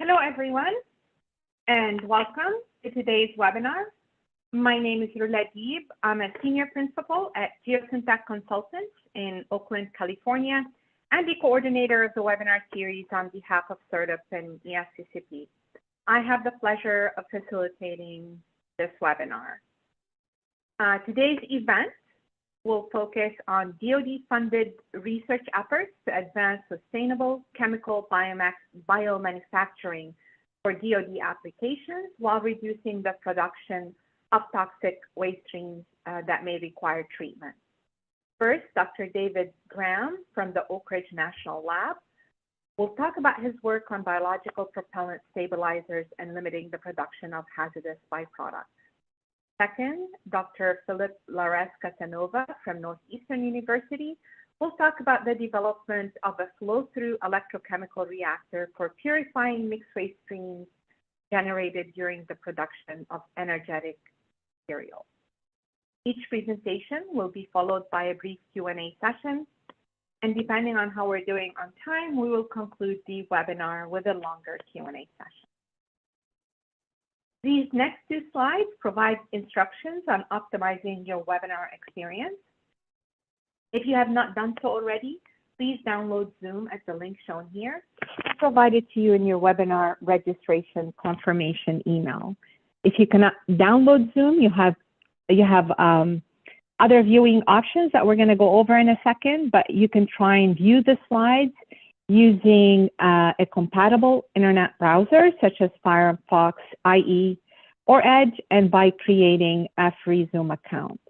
Hello, everyone, and welcome to today's webinar. My name is Rula Deeb. I'm a senior principal at Geosyntec Consultants in Oakland, California, and the coordinator of the webinar series on behalf of CERDP and ESCCP. I have the pleasure of facilitating this webinar. Today's event will focus on DoD-funded research efforts to advance sustainable chemical biomanufacturing for DoD applications while reducing the production of toxic waste streams that may require treatment. First, Dr. David Graham from the Oak Ridge National Lab will talk about his work on biological propellant stabilizers and limiting the production of hazardous byproducts. Second, Dr. Philip Lares Casanova from Northeastern University will talk about the development of a flow-through electrochemical reactor for purifying mixed waste streams generated during the production of energetic materials. Each presentation will be followed by a brief Q&A session, and depending on how we're doing on time, we will conclude the webinar with a longer Q&A session. These next two slides provide instructions on optimizing your webinar experience. If you have not done so already, please download Zoom at the link shown here and provide it to you in your webinar registration confirmation email. If you cannot download Zoom, you have other viewing options that we're going to go over in a second, but you can try and view the slides using a compatible internet browser such as Firefox, IE, or Edge, and by creating a free Zoom account.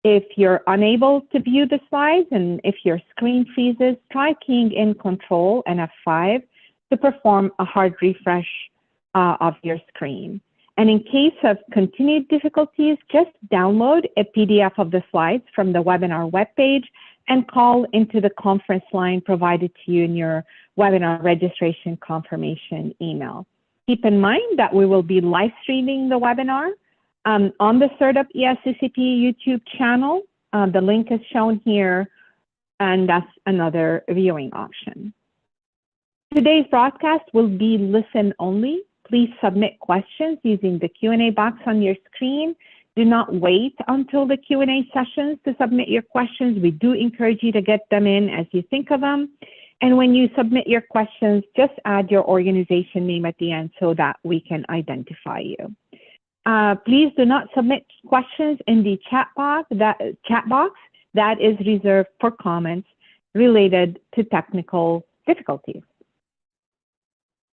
If you're unable to view the slides and if your screen freezes, try keying in Control and F5 to perform a hard refresh of your screen. And in case of continued difficulties, just download a PDF of the slides from the webinar webpage and call into the conference line provided to you in your webinar registration confirmation email. Keep in mind that we will be live streaming the webinar on the CERDP ESCCP YouTube channel. The link is shown here, and that's another viewing option. Today's broadcast will be listen only. Please submit questions using the Q&A box on your screen. Do not wait until the Q&A sessions to submit your questions. We do encourage you to get them in as you think of them. And when you submit your questions, just add your organization name at the end so that we can identify you. Please do not submit questions in the chat box that is reserved for comments related to technical difficulties.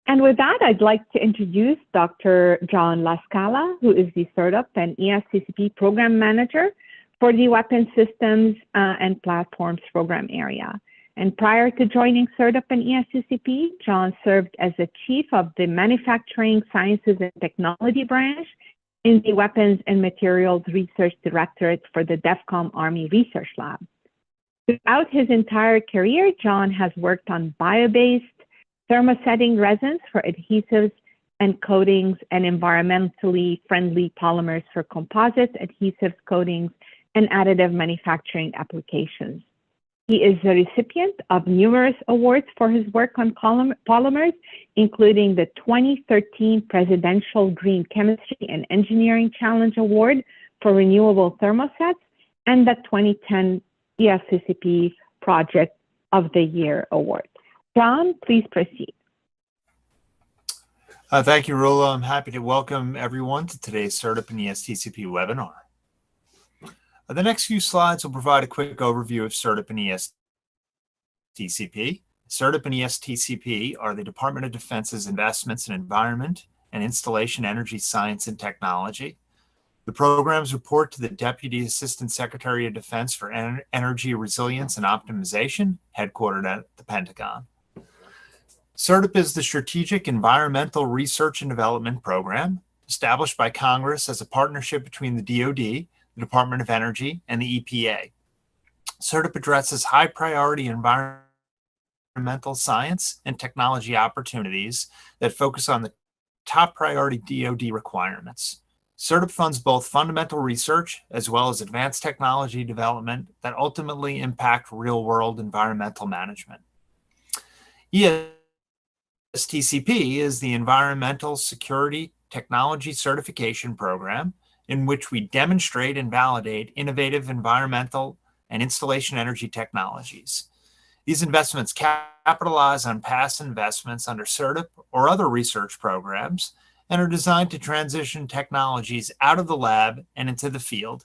And with that, I'd like to introduce Dr. John Lascala, who is the CERDP and ESCCP Program Manager for the Weapons Systems and Platforms Program area. And prior to joining CERDP and ESCCP, John served as the Chief of the Manufacturing Sciences and Technology Branch in the Weapons and Materials Research Directorate for the DEFCOM Army Research Lab. Throughout his entire career, John has worked on bio-based thermosetting resins for adhesives and coatings and environmentally friendly polymers for composites, adhesives, coatings, and additive manufacturing applications. He is the recipient of numerous awards for his work on polymers, including the 2013 Presidential Green Chemistry and Engineering Challenge Award for Renewable Thermosets and the 2010 ESCCP Project of the Year Award. John, please proceed. Thank you, Rula. I'm happy to welcome everyone to today's CERDP and ESTCP webinar. The next few slides will provide a quick overview of CERDP and ESTCP. CERDP and ESTCP are the Department of Defense's investments in environment and installation energy science and technology. The programs report to the Deputy Assistant Secretary of Defense for Energy Resilience and Optimization, headquartered at the Pentagon. CERDP is the Strategic Environmental Research and Development Program, established by Congress as a partnership between the DoD, the Department of Energy, and the EPA. CERDP addresses high-priority environmental science and technology opportunities that focus on the top priority DoD requirements. CERDP funds both fundamental research as well as advanced technology development that ultimately impact real-world environmental management. ESTCP is the Environmental Security Technology Certification Program, in which we demonstrate and validate innovative environmental and installation energy technologies. These investments capitalize on past investments under CERTIP or other research programs and are designed to transition technologies out of the lab and into the field.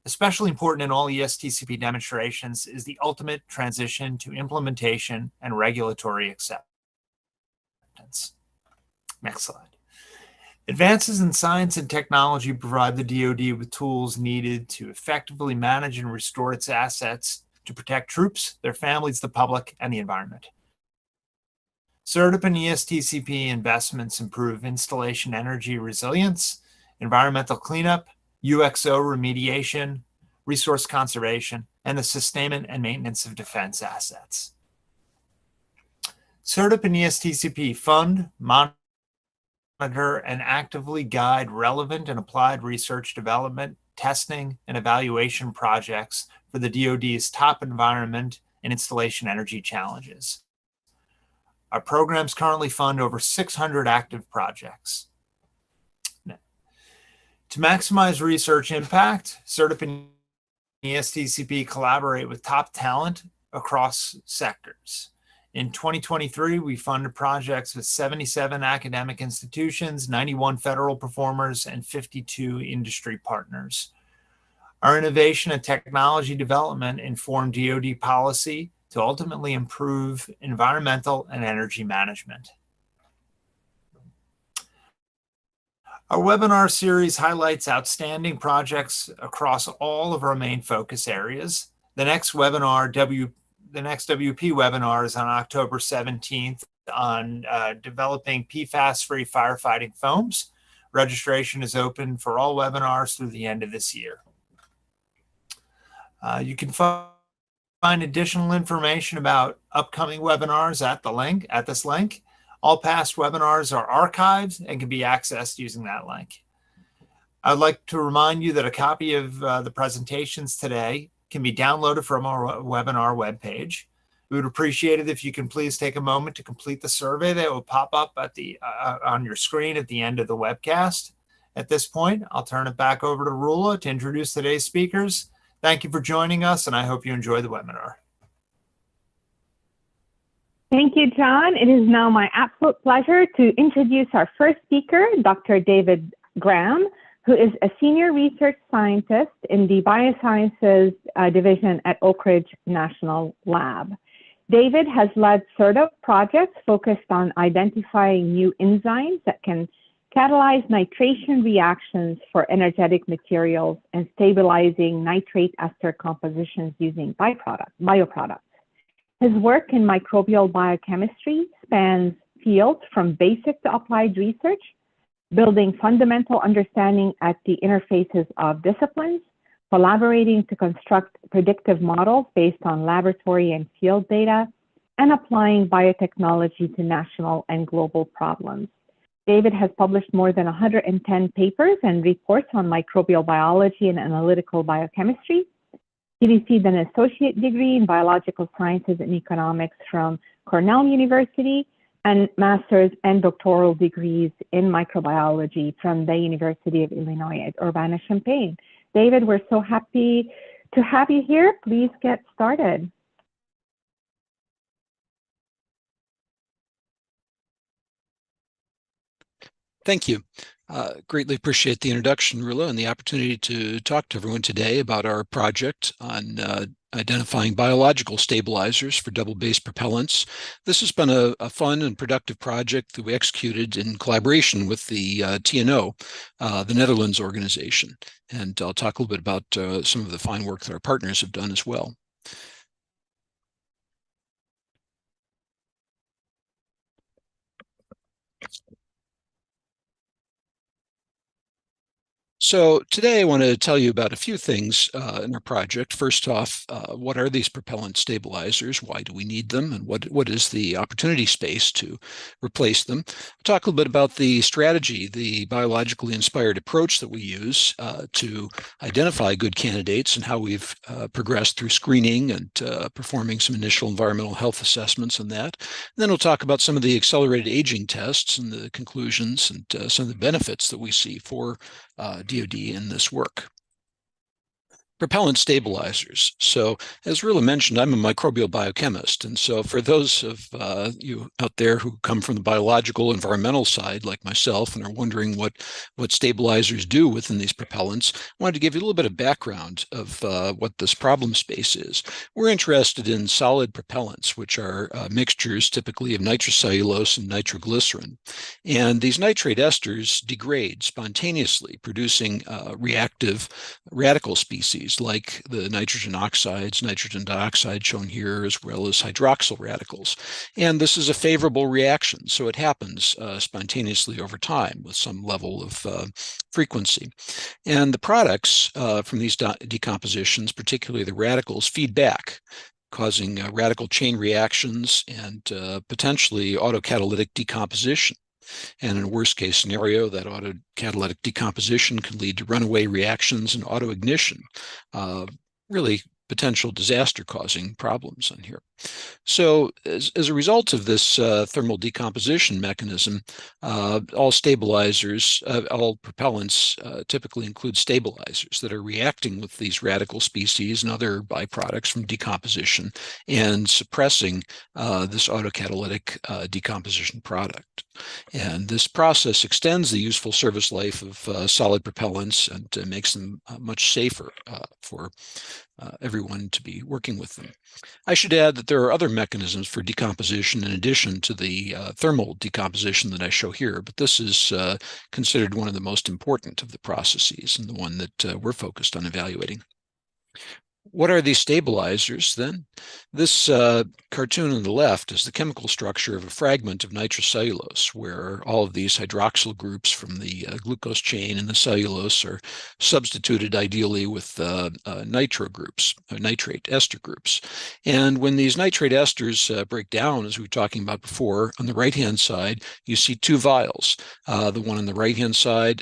Especially important in all ESTCP demonstrations is the ultimate transition to implementation and regulatory acceptance. Next slide. Advances in science and technology provide the DoD with tools needed to effectively manage and restore its assets to protect troops, their families, the public, and the environment. CERTIP and ESTCP investments improve installation energy resilience, environmental cleanup, UXO remediation, resource conservation, and the sustainment and maintenance of defense assets. CERTIP and ESTCP fund, monitor, and actively guide relevant and applied research development, testing, and evaluation projects for the DoD's top environment and installation energy challenges. Our programs currently fund over 600 active projects. To maximize research impact, CERTIP and ESTCP collaborate with top talent across sectors. In 2023, we funded projects with 77 academic institutions, 91 federal performers, and 52 industry partners. Our innovation and technology development inform DoD policy to ultimately improve environmental and energy management. Our webinar series highlights outstanding projects across all of our main focus areas. The next WWP webinar is on October 17th on developing PFAS-free firefighting foams. Registration is open for all webinars through the end of this year. You can find additional information about upcoming webinars at this link. All past webinars are archived and can be accessed using that link. I'd like to remind you that a copy of the presentations today can be downloaded from our webinar webpage. We would appreciate it if you can please take a moment to complete the survey that will pop up at on your screen at the end of the webcast. At this point, I'll turn it back over to Rula to introduce today's speakers. Thank you for joining us, and I hope you enjoy the webinar. Thank you, John. It is now my absolute pleasure to introduce our first speaker, Dr. David Graham, who is a senior research scientist in the Biosciences Division at Oak Ridge National Lab. David has led CERTIP projects focused on identifying new enzymes that can catalyze nitration reactions for energetic materials and stabilizing nitrate ester compositions using bioproducts. His work in microbial biochemistry spans fields from basic to applied research, building fundamental understanding at the interfaces of disciplines, collaborating to construct predictive models based on laboratory and field data, and applying biotechnology to national and global problems. David has published more than 110 papers and reports on microbial biology and analytical biochemistry. He received an associate degree in biological sciences and economics from Cornell University and master's and doctoral degrees in microbiology from the University of Illinois at Urbana-Champaign. David, we're so happy to have you here. Please get started. Thank you. Greatly appreciate the introduction, Rula, and the opportunity to talk to everyone today about our project on identifying biological stabilizers for double-base propellants. This has been a fun and productive project that we executed in collaboration with the TNO, the Netherlands organization. And I'll talk a little bit about some of the fine work that our partners have done as well. So today I want to tell you about a few things in our project. First off, what are these propellant stabilizers? Why do we need them? And what is the opportunity space to replace them? We'll talk a little bit about the strategy, the biologically inspired approach that we use to identify good candidates and how we've progressed through screening and performing some initial environmental health assessments on that. And then we'll talk about some of the accelerated aging tests and the conclusions and some of the benefits that we see for DoD in this work. Propellant stabilizers. So as Rula mentioned, I'm a microbial biochemist. And so for those of you out there who come from the biological environmental side, like myself, and are wondering what stabilizers do within these propellants, I wanted to give you a little bit of background of what this problem space is. We're interested in solid propellants, which are mixtures typically of nitrocellulose and nitroglycerin. And these nitrate esters degrade spontaneously, producing reactive radical species like the nitrogen oxides, nitrogen dioxide shown here, as well as hydroxyl radicals. And this is a favorable reaction, so it happens spontaneously over time with some level of frequency. And the products from these decompositions, particularly the radicals, feed back, causing radical chain reactions and potentially autocatalytic decomposition. And in a worst case scenario, that autocatalytic decomposition can lead to runaway reactions and autoignition, really potential disaster causing problems on here. So as a result of this thermal decomposition mechanism, all stabilizers, all propellants typically include stabilizers that are reacting with these radical species and other byproducts from decomposition and suppressing this autocatalytic decomposition product. And this process extends the useful service life of solid propellants and makes them much safer for everyone to be working with them. I should add that there are other mechanisms for decomposition in addition to the thermal decomposition that I show here, but this is considered one of the most important of the processes and the one that we're focused on evaluating. What are these stabilizers then? This cartoon on the left is the chemical structure of a fragment of nitrocellulose, where all of these hydroxyl groups from the glucose chain and the cellulose are substituted ideally with nitro groups, nitrate ester groups. And when these nitrate esters break down, as we were talking about before, on the right-hand side, you see two vials. The one on the right-hand side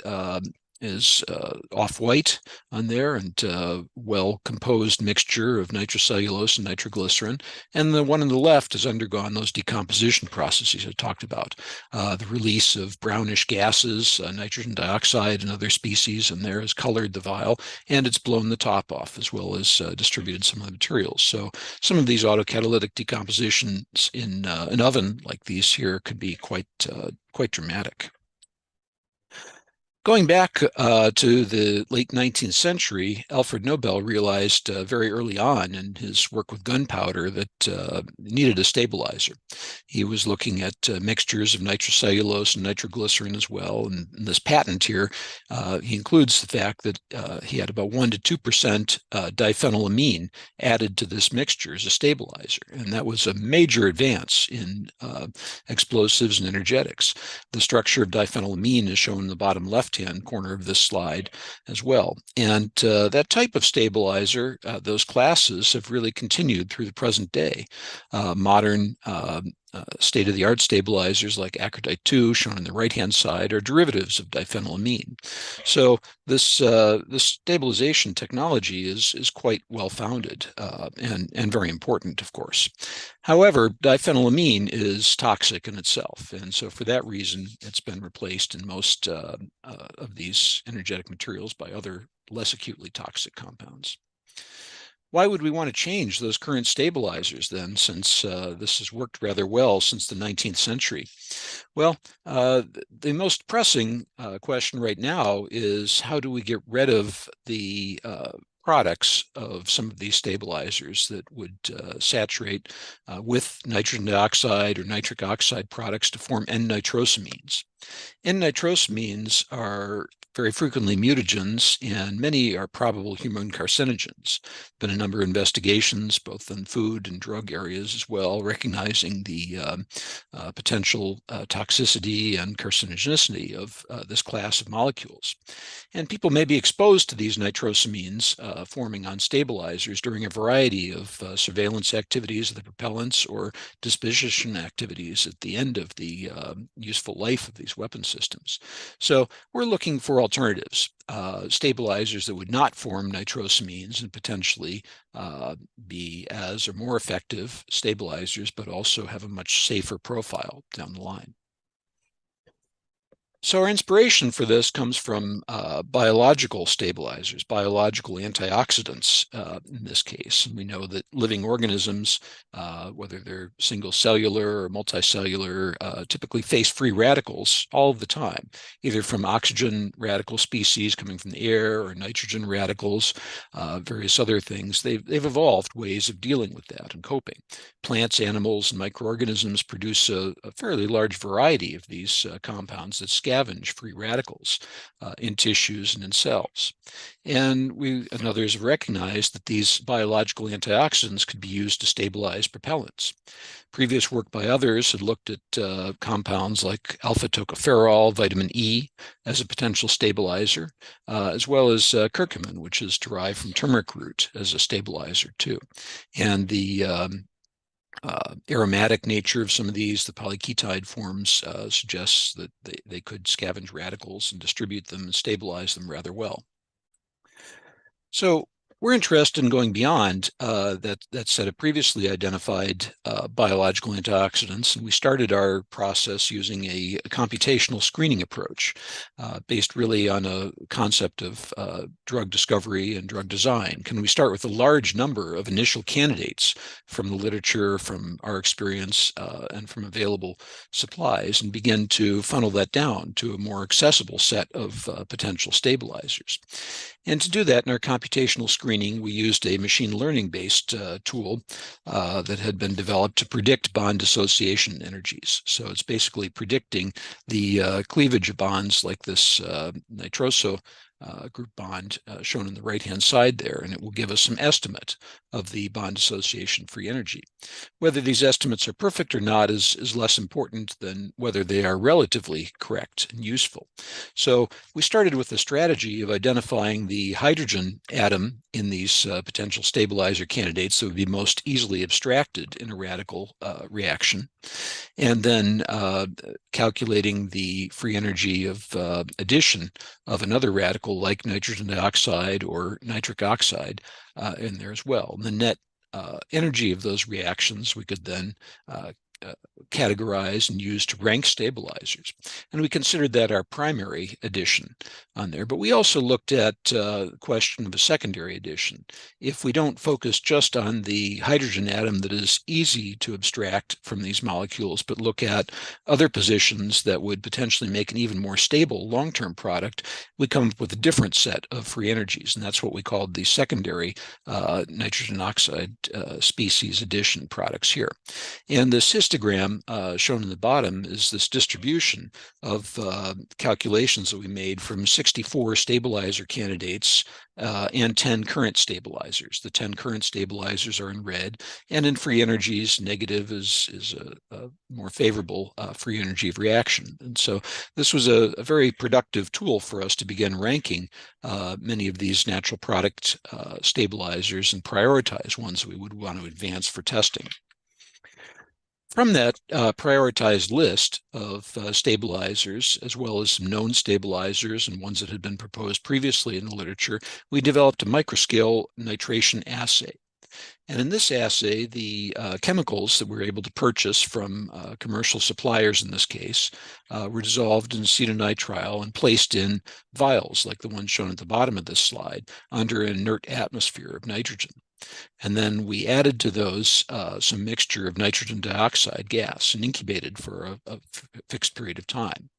is off-white on there and well-composed mixture of nitrocellulose and nitroglycerin. And the one on the left has undergone those decomposition processes I talked about. The release of brownish gases, nitrogen dioxide and other species in there has colored the vial, and it's blown the top off as well as distributed some of the materials. So some of these autocatalytic decompositions in an oven like these here could be quite dramatic. Going back to the late 19th century, Alfred Nobel realized very early on in his work with gunpowder that needed a stabilizer. He was looking at mixtures of nitrocellulose and nitroglycerin as well. And in this patent here, he includes the fact that he had about 1 to 2% diphenylamine added to this mixture as a stabilizer. And that was a major advance in explosives and energetics. The structure of diphenylamine is shown in the bottom left-hand corner of this slide as well. And that type of stabilizer, those classes have really continued through the present day. Modern state-of-the-art stabilizers like Acridite 2, shown on the right-hand side, are derivatives of diphenylamine. So this stabilization technology is quite well-founded and very important, of course. However, diphenylamine is toxic in itself, and so for that reason, it's been replaced in most of these energetic materials by other less acutely toxic compounds. Why would we want to change those current stabilizers then, since this has worked rather well since the 19th century? Well, the most pressing question right now is how do we get rid of the products of some of these stabilizers that would saturate with nitrogen dioxide or nitric oxide products to form N-nitrosamines. N-nitrosamines are very frequently mutagens, and many are probable human carcinogens. Been a number of investigations, both in food and drug areas as well, recognizing the potential toxicity and carcinogenicity of this class of molecules. And people may be exposed to these nitrosamines forming on stabilizers during a variety of surveillance activities of the propellants or disposition activities at the end of the useful life of these weapon systems. So we're looking for alternatives, stabilizers that would not form nitrosamines and potentially be as or more effective stabilizers, but also have a much safer profile down the line. So our inspiration for this comes from biological stabilizers, biological antioxidants in this case. And we know that living organisms, whether they're single cellular or multicellular, typically face free radicals all of the time, either from oxygen radical species coming from the air or nitrogen radicals, various other things. They've evolved ways of dealing with that and coping. Plants, animals, and microorganisms produce a fairly large variety of these compounds that scavenge free radicals in tissues and in cells. And we and others have recognized that these biological antioxidants could be used to stabilize propellants. Previous work by others had looked at compounds like alpha-tocopherol, vitamin E, as a potential stabilizer, as well as curcumin, which is derived from turmeric root, as a stabilizer too. And the aromatic nature of some of these, the polyketide forms, suggests that they could scavenge radicals and distribute them and stabilize them rather well. So we're interested in going beyond that set of previously identified biological antioxidants, and we started our process using a computational screening approach based really on a concept of drug discovery and drug design. Can we start with a large number of initial candidates from the literature, from our experience, and from available supplies, and begin to funnel that down to a more accessible set of potential stabilizers? And to do that, in our computational screening, we used a machine learning-based tool that had been developed to predict bond dissociation energies. So it's basically predicting the cleavage of bonds like this nitroso group bond shown on the right-hand side there, and it will give us some estimate of the bond dissociation free energy. Whether these estimates are perfect or not is less important than whether they are relatively correct and useful. So we started with the strategy of identifying the hydrogen atom in these potential stabilizer candidates that would be most easily abstracted in a radical reaction, and then calculating the free energy of addition of another radical like nitrogen dioxide or nitric oxide in there as well. And the net energy of those reactions we could then categorize and use to rank stabilizers. And we considered that our primary addition on there. But we also looked at the question of a secondary addition. If we don't focus just on the hydrogen atom that is easy to abstract from these molecules, but look at other positions that would potentially make an even more stable long-term product, we come up with a different set of free energies. And that's what we called the secondary nitrogen oxide species addition products here. And this histogram shown in the bottom is this distribution of calculations that we made from 64 stabilizer candidates and 10 current stabilizers. The 10 current stabilizers are in red, and in free energies, negative is a more favorable free energy of reaction. And so this was a very productive tool for us to begin ranking many of these natural product stabilizers and prioritize ones that we would want to advance for testing. From that prioritized list of stabilizers, as well as some known stabilizers and ones that had been proposed previously in the literature, we developed a microscale nitration assay. And in this assay, the chemicals that we were able to purchase from commercial suppliers in this case were dissolved in acetonitrile and placed in vials like the one shown at the bottom of this slide under an inert atmosphere of nitrogen. And then we added to those some mixture of nitrogen dioxide gas and incubated for a fixed period of time.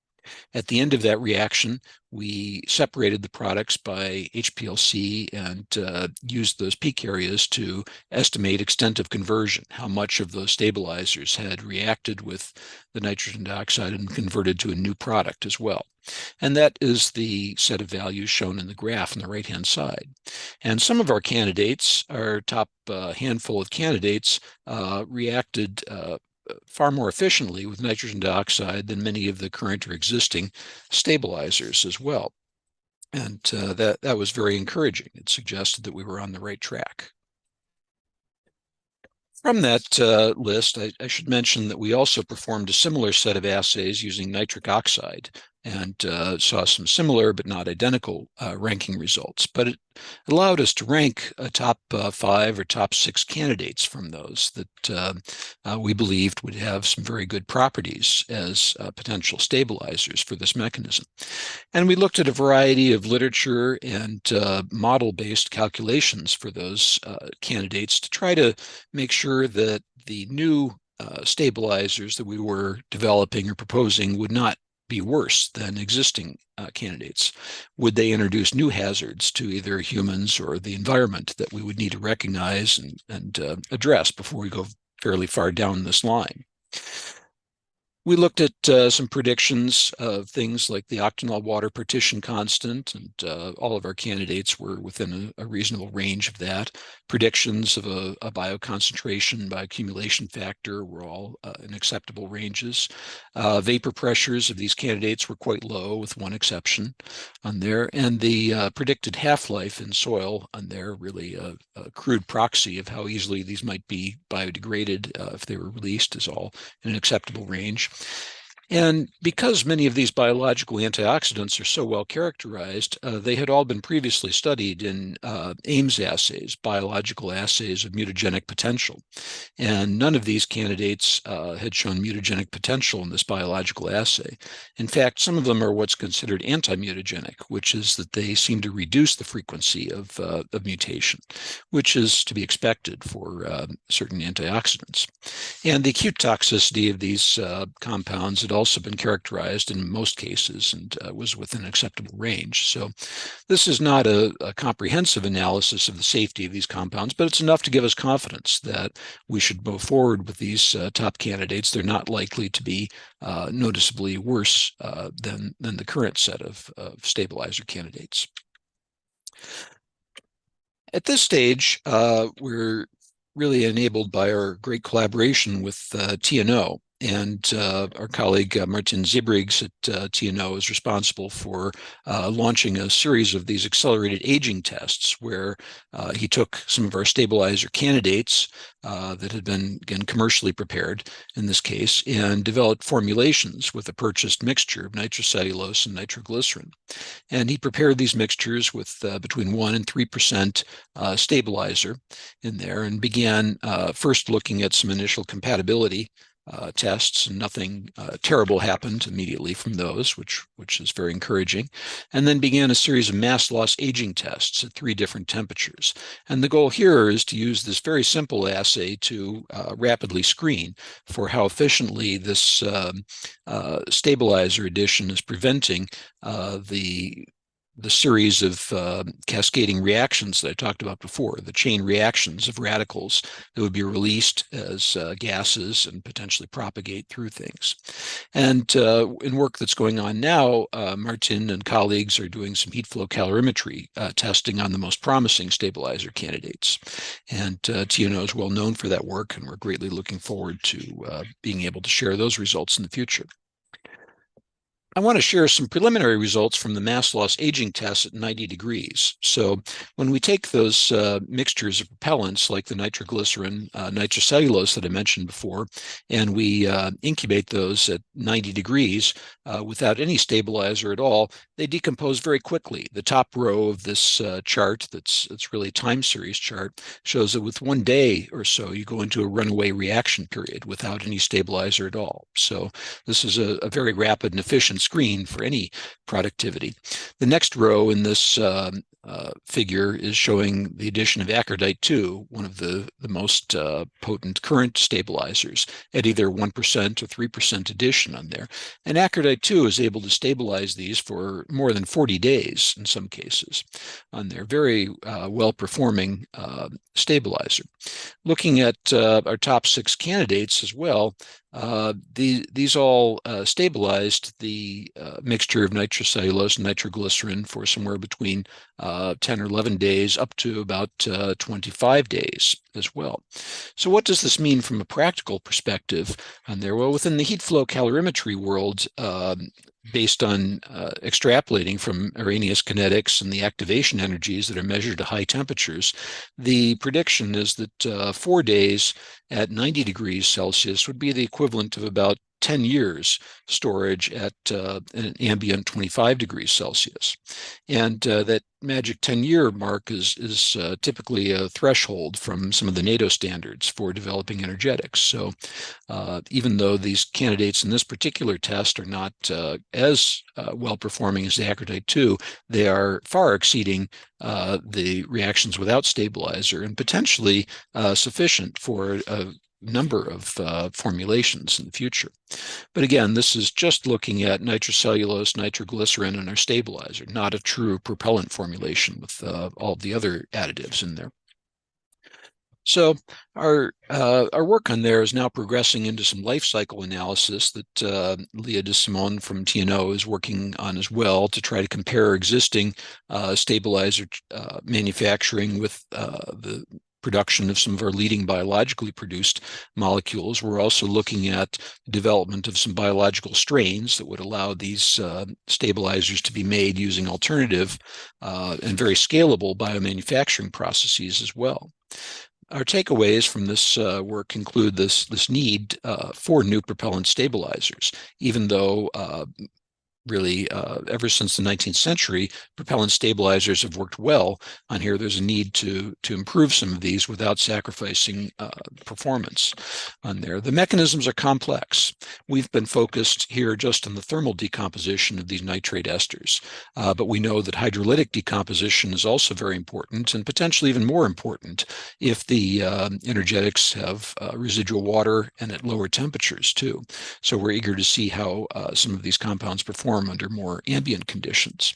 At the end of that reaction, we separated the products by HPLC and used those peak areas to estimate extent of conversion, how much of those stabilizers had reacted with the nitrogen dioxide and converted to a new product as well. And that is the set of values shown in the graph on the right-hand side. And some of our candidates, our top handful of candidates, reacted far more efficiently with nitrogen dioxide than many of the current or existing stabilizers as well. And that was very encouraging. It suggested that we were on the right track. From that list, I should mention that we also performed a similar set of assays using nitric oxide and saw some similar but not identical ranking results. But it allowed us to rank a top 5 or top 6 candidates from those that we believed would have some very good properties as potential stabilizers for this mechanism. And we looked at a variety of literature and model-based calculations for those candidates to try to make sure that the new stabilizers that we were developing or proposing would not be worse than existing candidates. Would they introduce new hazards to either humans or the environment that we would need to recognize and address before we go fairly far down this line? We looked at some predictions of things like the octanol water partition constant, and all of our candidates were within a reasonable range of that. Predictions of a bioconcentration, bioaccumulation factor were all in acceptable ranges. Vapor pressures of these candidates were quite low, with one exception on there. And the predicted half-life in soil on there, really a crude proxy of how easily these might be biodegraded if they were released, is all in an acceptable range. And because many of these biological antioxidants are so well characterized, they had all been previously studied in Ames assays, biological assays of mutagenic potential. And none of these candidates had shown mutagenic potential in this biological assay. In fact, some of them are what's considered anti-mutagenic, which is that they seem to reduce the frequency of mutation, which is to be expected for certain antioxidants. And the acute toxicity of these compounds had also been characterized in most cases and was within acceptable range. So this is not a comprehensive analysis of the safety of these compounds, but it's enough to give us confidence that we should move forward with these top candidates. They're not likely to be noticeably worse than the current set of stabilizer candidates. At this stage, we're really enabled by our great collaboration with TNO. And our colleague Martin Zebrigs at TNO is responsible for launching a series of these accelerated aging tests where he took some of our stabilizer candidates that had been, again, commercially prepared in this case, and developed formulations with a purchased mixture of nitrocellulose and nitroglycerin. And he prepared these mixtures with between 1% and 3% stabilizer in there, and began first looking at some initial compatibility tests, and nothing terrible happened immediately from those, which is very encouraging, and then began a series of mass loss aging tests at 3 different temperatures. And the goal here is to use this very simple assay to rapidly screen for how efficiently this stabilizer addition is preventing the series of cascading reactions that I talked about before, the chain reactions of radicals that would be released as gases and potentially propagate through things. And in work that's going on now, Martin and colleagues are doing some heat flow calorimetry testing on the most promising stabilizer candidates. And TNO is well known for that work, and we're greatly looking forward to being able to share those results in the future. I want to share some preliminary results from the mass loss aging tests at 90 degrees. So when we take those mixtures of propellants like the nitroglycerin, nitrocellulose that I mentioned before, and we incubate those at 90 degrees without any stabilizer at all, they decompose very quickly. The top row of this chart, that's really a time series chart, shows that with 1 day or so, you go into a runaway reaction period without any stabilizer at all. So this is a very rapid and efficient screen for any productivity. The next row in this figure is showing the addition of Akerdite-2, one of the most potent current stabilizers, at either 1% or 3% addition on there. And Akerdite-2 is able to stabilize these for more than 40 days in some cases on their very well-performing stabilizer. Looking at our top 6 candidates as well, these all stabilized the mixture of nitrocellulose and nitroglycerin for somewhere between 10 or 11 days up to about 25 days as well. So what does this mean from a practical perspective on there? Well, within the heat flow calorimetry world, based on extrapolating from Arrhenius kinetics and the activation energies that are measured at high temperatures, the prediction is that 4 days at 90 degrees Celsius would be the equivalent of about 10 years storage at an ambient 25 degrees Celsius. And that magic 10-year mark is typically a threshold from some of the NATO standards for developing energetics. So even though these candidates in this particular test are not as well-performing as the Akerdite-2, they are far exceeding the reactions without stabilizer and potentially sufficient for a number of formulations in the future. But again, this is just looking at nitrocellulose, nitroglycerin, and our stabilizer, not a true propellant formulation with all of the other additives in there. So our work on there is now progressing into some life cycle analysis that Leah DeSimone from TNO is working on as well to try to compare existing stabilizer manufacturing with the production of some of our leading biologically produced molecules. We're also looking at development of some biological strains that would allow these stabilizers to be made using alternative and very scalable biomanufacturing processes as well. Our takeaways from this work include this need for new propellant stabilizers, even though really, ever since the 19th century, propellant stabilizers have worked well on here. There's a need to improve some of these without sacrificing performance on there. The mechanisms are complex. We've been focused here just on the thermal decomposition of these nitrate esters, but we know that hydrolytic decomposition is also very important and potentially even more important if the energetics have residual water and at lower temperatures too. So we're eager to see how some of these compounds perform under more ambient conditions.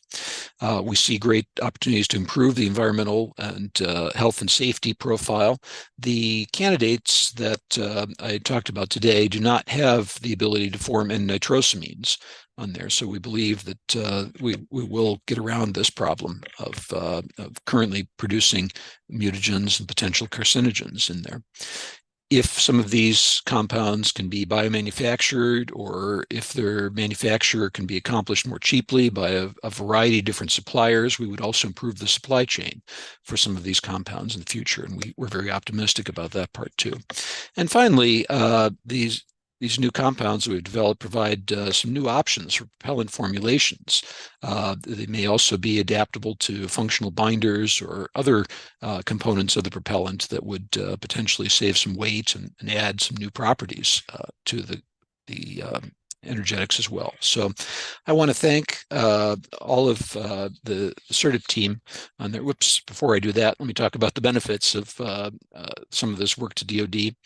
We see great opportunities to improve the environmental and health and safety profile. The candidates that I talked about today do not have the ability to form N-nitrosamines on there. So we believe that we will get around this problem of currently producing mutagens and potential carcinogens in there. If some of these compounds can be biomanufactured, or if their manufacture can be accomplished more cheaply by a variety of different suppliers, we would also improve the supply chain for some of these compounds in the future. And we're very optimistic about that part too. And finally, these new compounds we've developed provide some new options for propellant formulations. They may also be adaptable to functional binders or other components of the propellant that would potentially save some weight and add some new properties to the energetics as well. So I want to thank all of the CERTIP team on their, before I do that, let me talk about the benefits of some of this work to DoD.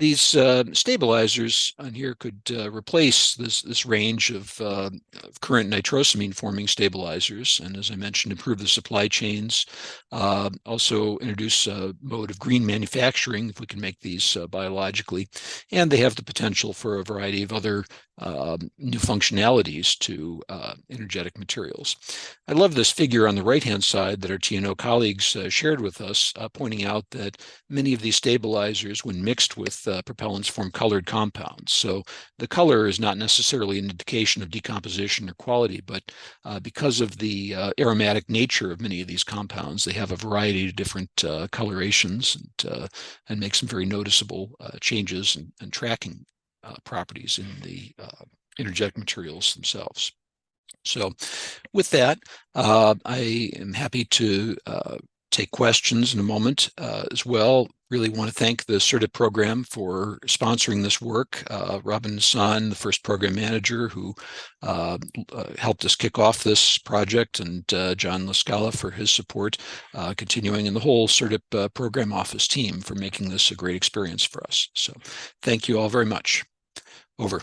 These stabilizers on here could replace this range of current nitrosamine forming stabilizers, and as I mentioned, improve the supply chains. Also introduce a mode of green manufacturing if we can make these biologically, and they have the potential for a variety of other new functionalities to energetic materials. I love this figure on the right-hand side that our TNO colleagues shared with us, pointing out that many of these stabilizers, when mixed with propellants, form colored compounds. So the color is not necessarily an indication of decomposition or quality, but because of the aromatic nature of many of these compounds, they have a variety of different colorations and make some very noticeable changes and tracking properties in the energetic materials themselves. So with that, I am happy to take questions in a moment as well. Really want to thank the CERDIP program for sponsoring this work. Robin Hassan, the first program manager who helped us kick off this project, and John Lascala for his support, continuing, and the whole CERDIP program office team for making this a great experience for us. So thank you all very much. Over.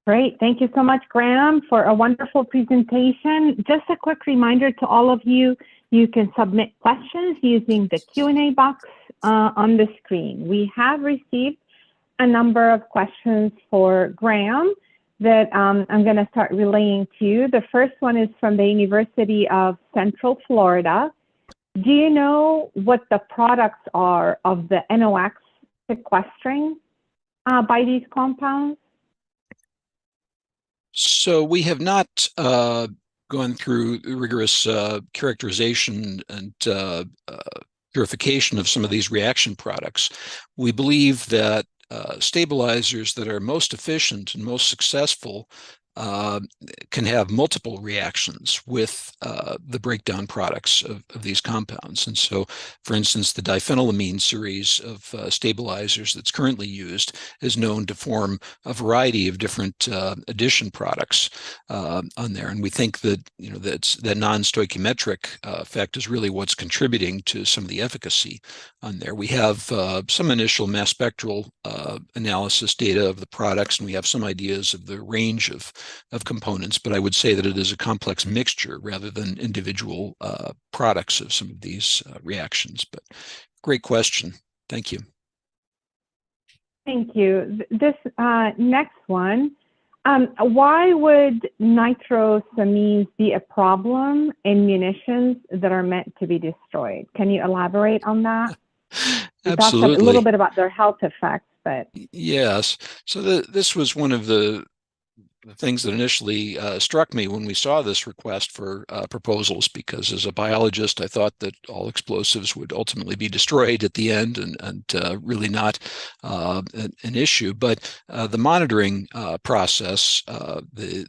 Great. Thank you so much, Graham, for a wonderful presentation. Just a quick reminder to all of you, you can submit questions using the Q&A box on the screen. We have received a number of questions for Graham that I'm going to start relaying to you. The first one is from the University of Central Florida. Do you know what the products are of the NOx sequestering by these compounds? So we have not gone through rigorous characterization and purification of some of these reaction products. We believe that stabilizers that are most efficient and most successful can have multiple reactions with the breakdown products of these compounds. And so, for instance, the diphenylamine series of stabilizers that's currently used is known to form a variety of different addition products on there. And we think that, you know, that non-stoichiometric effect is really what's contributing to some of the efficacy on there. We have some initial mass spectral analysis data of the products, and we have some ideas of the range of components, but I would say that it is a complex mixture rather than individual products of some of these reactions. But great question. Thank you. Thank you. This next one, why would nitrosamines be a problem in munitions that are meant to be destroyed? Can you elaborate on that? You Absolutely. talked a little bit about their health effects, but yes. So this was one of the things that initially struck me when we saw this request for proposals, because as a biologist, I thought that all explosives would ultimately be destroyed at the end and really not an issue. But the monitoring process, the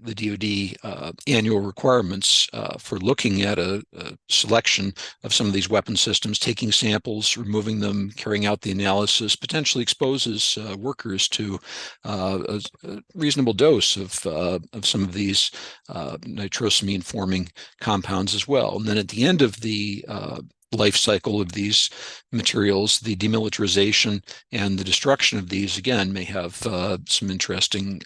DoD annual requirements for looking at a selection of some of these weapon systems, taking samples, removing them, carrying out the analysis, potentially exposes workers to a reasonable dose of some of these nitrosamine forming compounds as well. And then at the end of the life cycle of these materials, the demilitarization and the destruction of these, again, may have some interesting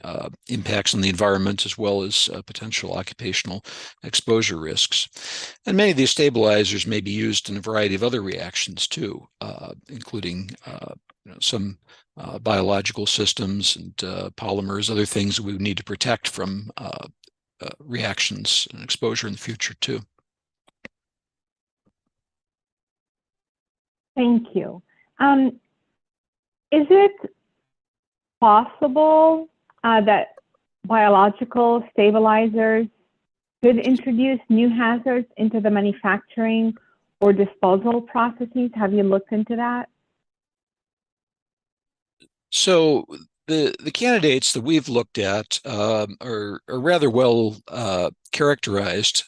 impacts on the environment, as well as potential occupational exposure risks. And many of these stabilizers may be used in a variety of other reactions too, including some biological systems and polymers, other things that we would need to protect from reactions and exposure in the future too. thank you. Is it possible that biological stabilizers could introduce new hazards into the manufacturing or disposal processes? Have you looked into that? So the candidates that we've looked at are rather well characterized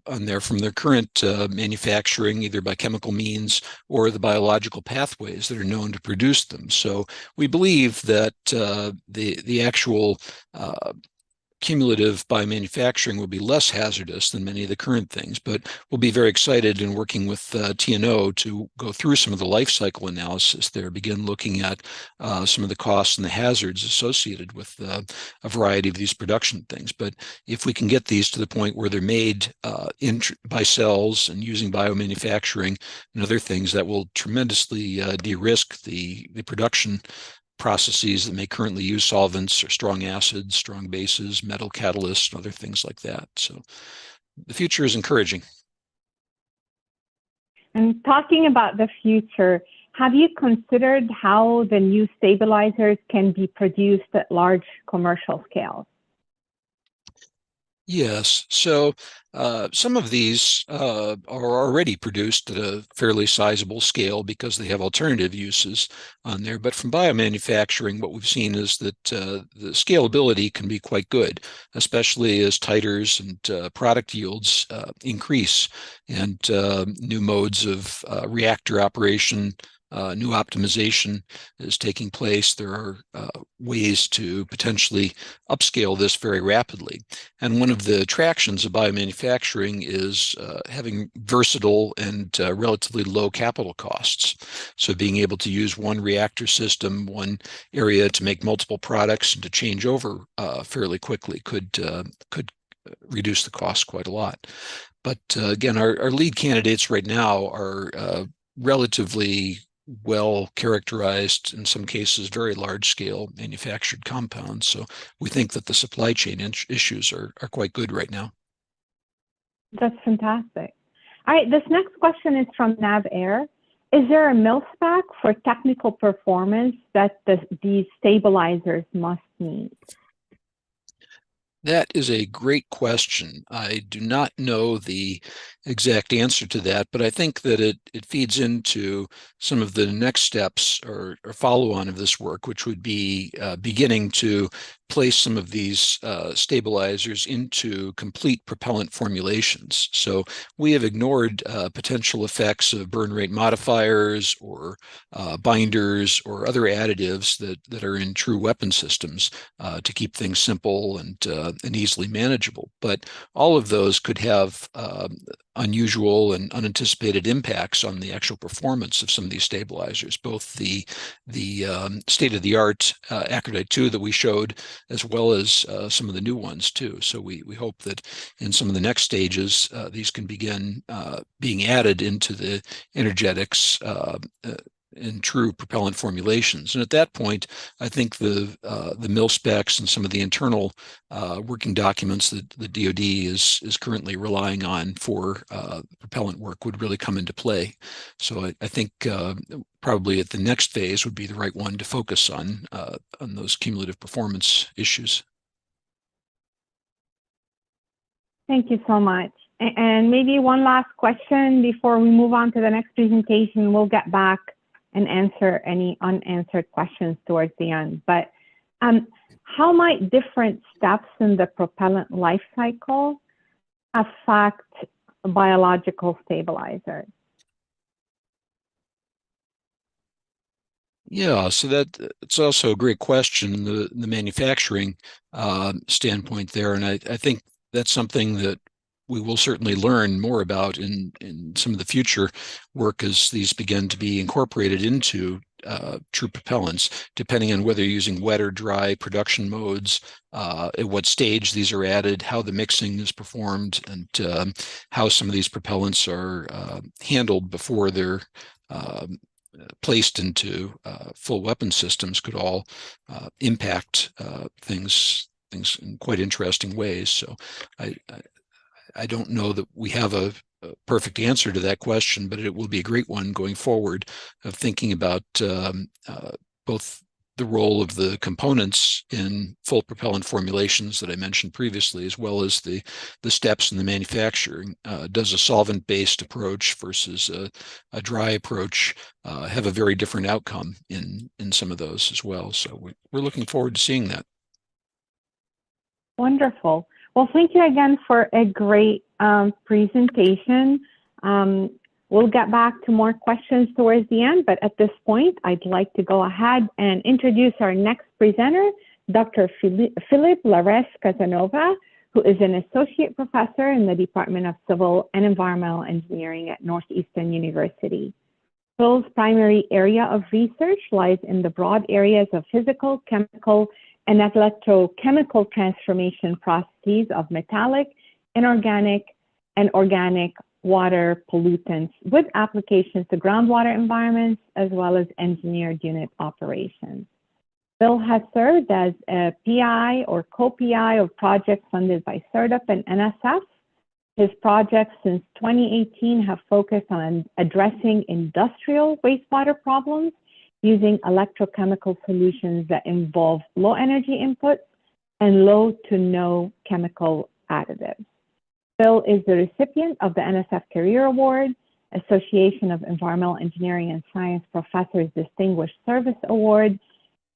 on there from their current manufacturing, either by chemical means or the biological pathways that are known to produce them. So we believe that the actual cumulative biomanufacturing will be less hazardous than many of the current things, but we'll be very excited in working with TNO to go through some of the life cycle analysis there, begin looking at some of the costs and the hazards associated with a variety of these production things. But if we can get these to the point where they're made by cells and using biomanufacturing and other things, that will tremendously de-risk the production processes that may currently use solvents or strong acids, strong bases, metal catalysts, and other things like that. So the future is encouraging. And talking about the future, have you considered how the new stabilizers can be produced at large commercial scales? Yes. So some of these are already produced at a fairly sizable scale because they have alternative uses on there. But from biomanufacturing, what we've seen is that the scalability can be quite good, especially as titers and product yields increase and new modes of reactor operation. New optimization is taking place. There are ways to potentially upscale this very rapidly. And one of the attractions of biomanufacturing is having versatile and relatively low capital costs. So being able to use one reactor system, one area to make multiple products and to change over fairly quickly could reduce the cost quite a lot. But again, our lead candidates right now are relatively well characterized, in some cases, very large scale manufactured compounds. So we think that the supply chain issues are quite good right now. That's fantastic. All right, this next question is from NavAir. Is there a mil-spec for technical performance that these stabilizers must meet? That is a great question. I do not know the exact answer to that, but I think that it feeds into some of the next steps or follow-on of this work, which would be beginning to place some of these stabilizers into complete propellant formulations. So we have ignored potential effects of burn rate modifiers or binders or other additives that are in true weapon systems to keep things simple and easily manageable. But all of those could have unusual and unanticipated impacts on the actual performance of some of these stabilizers, both the state-of-the-art Acrodite 2 that we showed, as well as some of the new ones too. So we hope that in some of the next stages, these can begin being added into the energetics in true propellant formulations. And at that point, I think the mil specs and some of the internal working documents that the DoD is currently relying on for propellant work would really come into play. So I think probably at the next phase would be the right one to focus on those cumulative performance issues. Thank you so much. And maybe one last question before we move on to the next presentation. We'll get back and answer any unanswered questions towards the end. But how might different steps in the propellant life cycle affect biological stabilizers? Yeah, so it's also a great question, the manufacturing standpoint there. And I think that's something that we will certainly learn more about in some of the future work as these begin to be incorporated into true propellants, depending on whether you're using wet or dry production modes, at what stage these are added, how the mixing is performed, and how some of these propellants are handled before they're placed into full weapon systems could all impact things in quite interesting ways. So I don't know that we have a perfect answer to that question, but it will be a great one going forward of thinking about both the role of the components in full propellant formulations that I mentioned previously, as well as the steps in the manufacturing. Does a solvent-based approach versus a dry approach have a very different outcome in some of those as well? So we're looking forward to seeing that. Wonderful. Well, thank you again for a great presentation. We'll get back to more questions towards the end, but at this point, I'd like to go ahead and introduce our next presenter, Dr. Philippe Laresse Casanova, who is an associate professor in the Department of Civil and Environmental Engineering at Northeastern University. Phil's primary area of research lies in the broad areas of physical, chemical, and electrochemical transformation processes of metallic, inorganic, and organic water pollutants with applications to groundwater environments as well as engineered unit operations. Phil has served as a PI or co-PI of projects funded by CERDP and NSF. His projects since 2018 have focused on addressing industrial wastewater problems using electrochemical solutions that involve low energy inputs and low to no chemical additives. Phil is the recipient of the NSF Career Award, Association of Environmental Engineering and Science Professors Distinguished Service Award,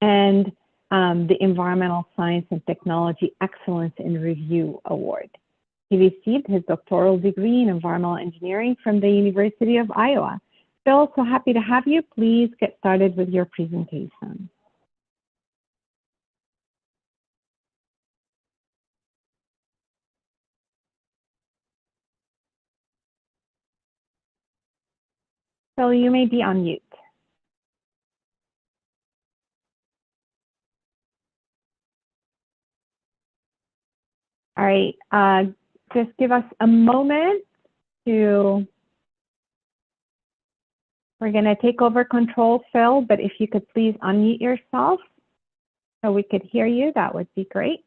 and the Environmental Science and Technology Excellence in Review Award. He received his doctoral degree in environmental engineering from the University of Iowa. Phil, so happy to have you. Please get started with your presentation. Phil, you may be on mute. All right, just give us a moment to, we're gonna take over control, Phil, but if you could please unmute yourself so we could hear you, that would be great.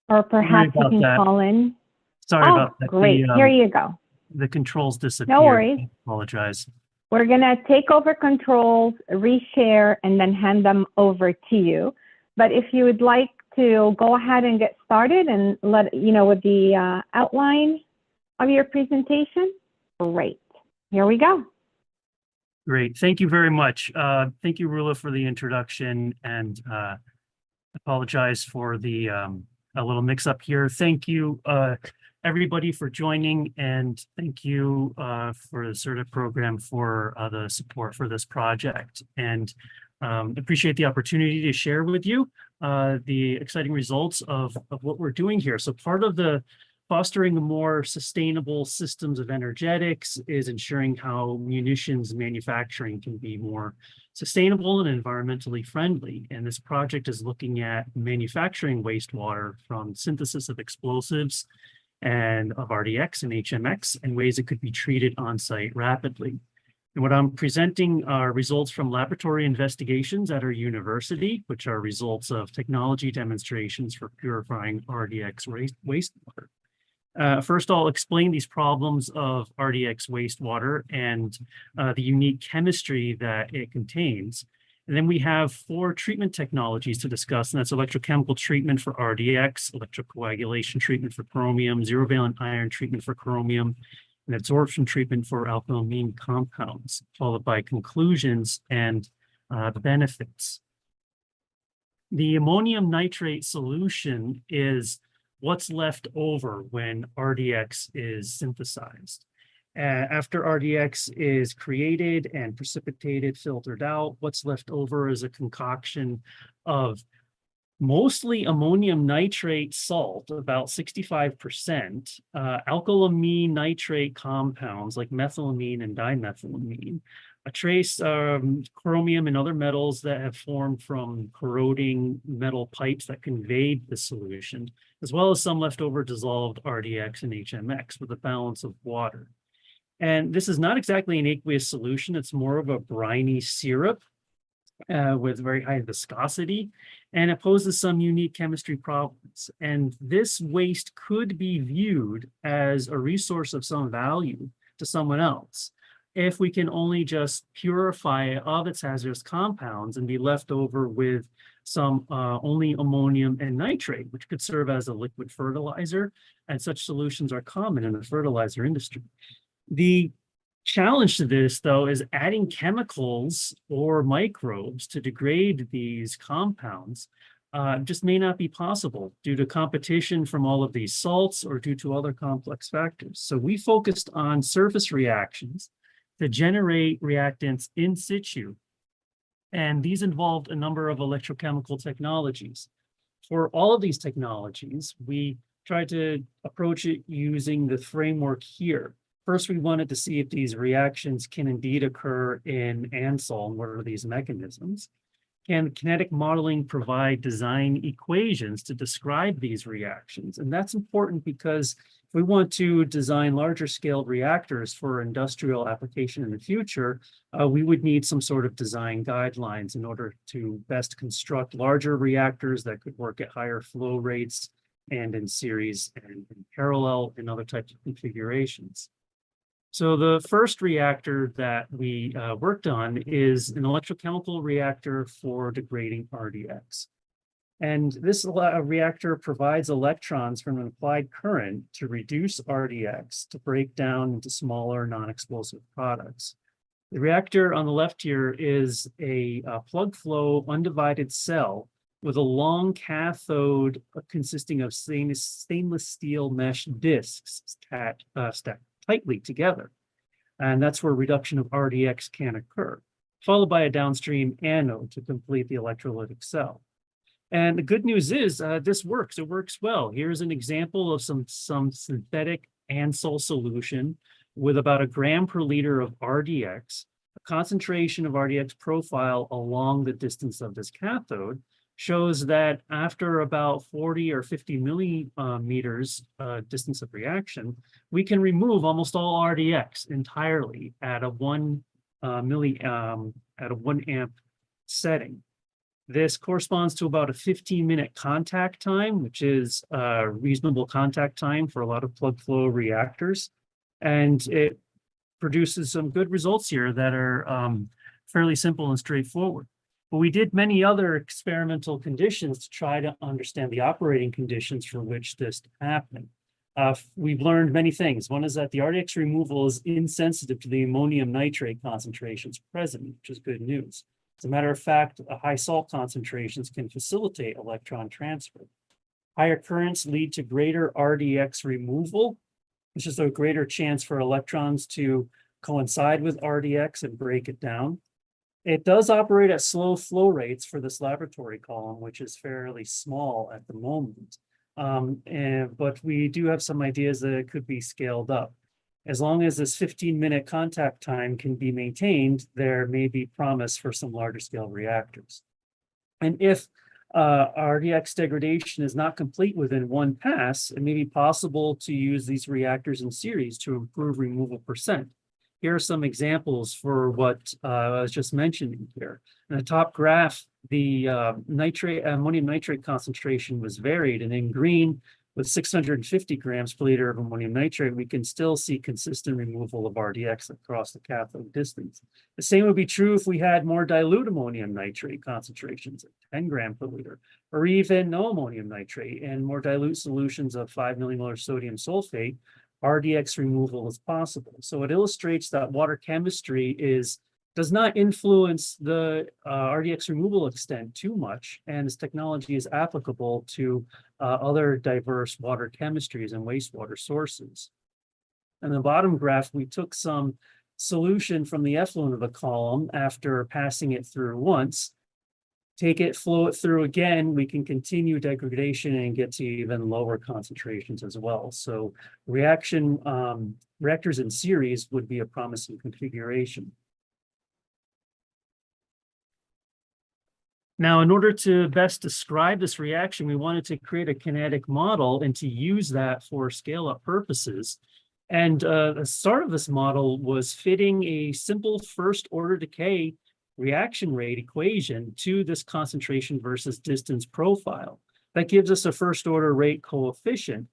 Or perhaps you can call in. Sorry about that. Great, here you go. The controls disappeared. No worries. I apologize. We're gonna take over controls, reshare, and then hand them over to you. But if you would like to go ahead and get started and let you know with the outline of your presentation, great. Here we go. Great. Thank you very much. Thank you, Rula, for the introduction, and apologize for the a little mix up here. Thank you, everybody, for joining, and thank you for the CERTA program for the support for this project. And appreciate the opportunity to share with you the exciting results of what we're doing here. So part of the fostering more sustainable systems of energetics is ensuring how munitions manufacturing can be more sustainable and environmentally friendly. And this project is looking at manufacturing wastewater from synthesis of explosives and of RDX and HMX and ways it could be treated on site rapidly. And what I'm presenting are results from laboratory investigations at our university, which are results of technology demonstrations for purifying RDX wastewater. First, I'll explain these problems of RDX wastewater and the unique chemistry that it contains. And then we have 4 treatment technologies to discuss, and that's electrochemical treatment for RDX, electrocoagulation treatment for chromium, zero-valent iron treatment for chromium, and absorption treatment for alkylamine compounds, followed by conclusions and the benefits. The ammonium nitrate solution is what's left over when RDX is synthesized. After RDX is created and precipitated, filtered out, what's left over is a concoction of mostly ammonium nitrate salt, about 65%, alkylamine nitrate compounds like methylamine and dimethylamine, a trace chromium and other metals that have formed from corroding metal pipes that conveyed the solution, as well as some leftover dissolved RDX and HMX with a balance of water. And this is not exactly an aqueous solution. It's more of a briny syrup with very high viscosity, and it poses some unique chemistry problems. And this waste could be viewed as a resource of some value to someone else if we can only just purify of its hazardous compounds and be left over with some only ammonium and nitrate, which could serve as a liquid fertilizer, and such solutions are common in the fertilizer industry. The challenge to this, though, is adding chemicals or microbes to degrade these compounds just may not be possible due to competition from all of these salts or due to other complex factors. So we focused on surface reactions to generate reactants in situ, and these involved a number of electrochemical technologies. For all of these technologies, we tried to approach it using the framework here. First, we wanted to see if these reactions can indeed occur in ANSOL, and what are these mechanisms? Can kinetic modeling provide design equations to describe these reactions? And that's important because if we want to design larger scale reactors for industrial application in the future, we would need some sort of design guidelines in order to best construct larger reactors that could work at higher flow rates and in series and in parallel and other types of configurations. So the first reactor that we worked on is an electrochemical reactor for degrading RDX. And this reactor provides electrons from an applied current to reduce RDX to break down into smaller non-explosive products. The reactor on the left here is a plug flow undivided cell with a long cathode consisting of stainless steel mesh discs stacked tightly together. And that's where reduction of RDX can occur, followed by a downstream anode to complete the electrolytic cell. And the good news is this works. It works well. Here's an example of some synthetic Ansol solution with about 1 gram per liter of RDX. A concentration of RDX profile along the distance of this cathode shows that after about 40 or 50 millimeters distance of reaction, we can remove almost all RDX entirely at a 1 amp setting. This corresponds to about a 15-minute contact time, which is a reasonable contact time for a lot of plug flow reactors. And it produces some good results here that are fairly simple and straightforward. But we did many other experimental conditions to try to understand the operating conditions for which this is happening. We've learned many things. One is that the RDX removal is insensitive to the ammonium nitrate concentrations present, which is good news. As a matter of fact, high salt concentrations can facilitate electron transfer. Higher currents lead to greater RDX removal, which is a greater chance for electrons to coincide with RDX and break it down. It does operate at slow flow rates for this laboratory column, which is fairly small at the moment. But we do have some ideas that it could be scaled up. As long as this 15-minute contact time can be maintained, there may be promise for some larger scale reactors. And if RDX degradation is not complete within one pass, it may be possible to use these reactors in series to improve removal percent. Here are some examples for what I was just mentioning here. In the top graph, the ammonium nitrate concentration was varied, and in green, with 650 grams per liter of ammonium nitrate, we can still see consistent removal of RDX across the cathode distance. The same would be true if we had more dilute ammonium nitrate concentrations at 10 grams per liter, or even no ammonium nitrate and more dilute solutions of 5 millimolar sodium sulfate. RDX removal is possible. So it illustrates that water chemistry does not influence the RDX removal extent too much, and this technology is applicable to other diverse water chemistries and wastewater sources. In the bottom graph, we took some solution from the effluent of a column after passing it through once. Take it, flow it through again, we can continue degradation and get to even lower concentrations as well. So reactors in series would be a promising configuration. Now, in order to best describe this reaction, we wanted to create a kinetic model and to use that for scale-up purposes. And the start of this model was fitting a simple first-order decay reaction rate equation to this concentration versus distance profile. That gives us a first-order rate coefficient,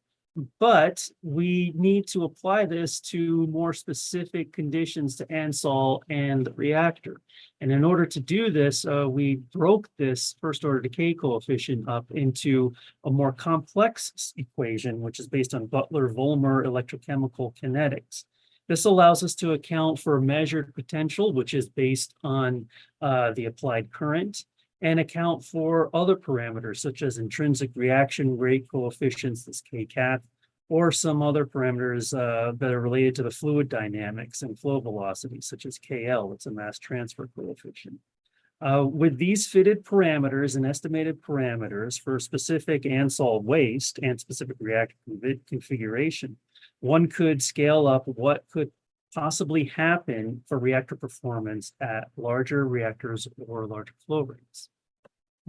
but we need to apply this to more specific conditions to Ansol and the reactor. And in order to do this, we broke this first-order decay coefficient up into a more complex equation, which is based on Butler-Volmer electrochemical kinetics. This allows us to account for measured potential, which is based on the applied current, and account for other parameters such as intrinsic reaction rate coefficients, this kcat, or some other parameters that are related to the fluid dynamics and flow velocity, such as KL, it's a mass transfer coefficient. With these fitted parameters and estimated parameters for specific Ansol waste and specific reactor configuration, one could scale up what could possibly happen for reactor performance at larger reactors or larger flow rates.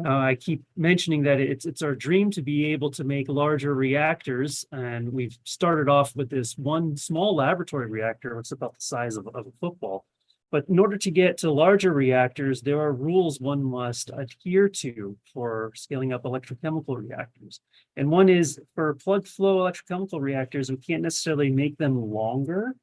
I keep mentioning that it's our dream to be able to make larger reactors, and we've started off with this one small laboratory reactor, which is about the size of a football. But in order to get to larger reactors, there are rules one must adhere to for scaling up electrochemical reactors. And one is for plug flow electrochemical reactors, we can't necessarily make them longer.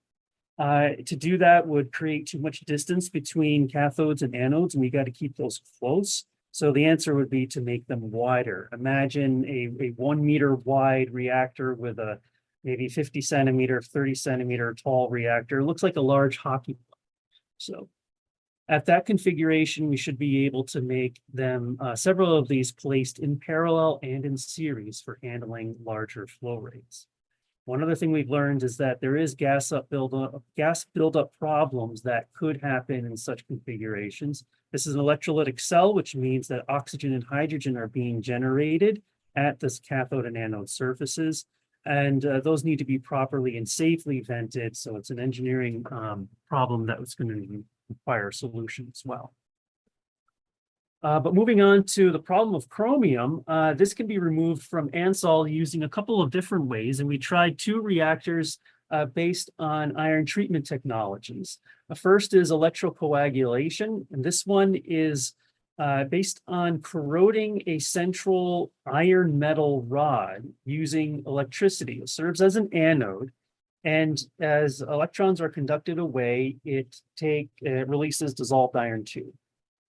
To do that would create too much distance between cathodes and anodes, and we got to keep those close. So the answer would be to make them wider. Imagine a 1 meter wide reactor with a maybe 50 centimeter, 30 centimeter tall reactor. It looks like a large hockey puck. So at that configuration, we should be able to make them, several of these placed in parallel and in series for handling larger flow rates. One other thing we've learned is that there is gas buildup problems that could happen in such configurations. This is an electrolytic cell, which means that oxygen and hydrogen are being generated at this cathode and anode surfaces. And those need to be properly and safely vented. So it's an engineering problem that was going to require a solution as well. But moving on to the problem of chromium, this can be removed from ANSOL using a couple of different ways. And we tried 2 reactors based on iron treatment technologies. The first is electrocoagulation, and this one is based on corroding a central iron metal rod using electricity. It serves as an anode, and as electrons are conducted away, it releases dissolved iron-2.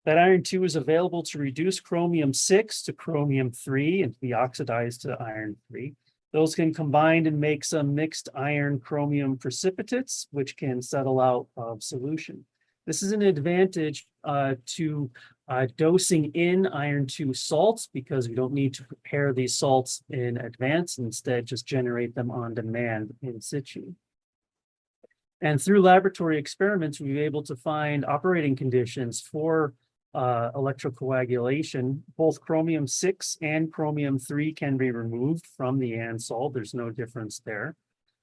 That iron-2 is available to reduce chromium-6 to chromium-3 and to be oxidized to iron-3. Those can combine and make some mixed iron-chromium precipitates, which can settle out of solution. This is an advantage to dosing in iron-2 salts, because we don't need to prepare these salts in advance, instead just generate them on demand in situ. And through laboratory experiments, we were able to find operating conditions for electrocoagulation. Both chromium-6 and chromium-3 can be removed from the ANSOL. There's no difference there.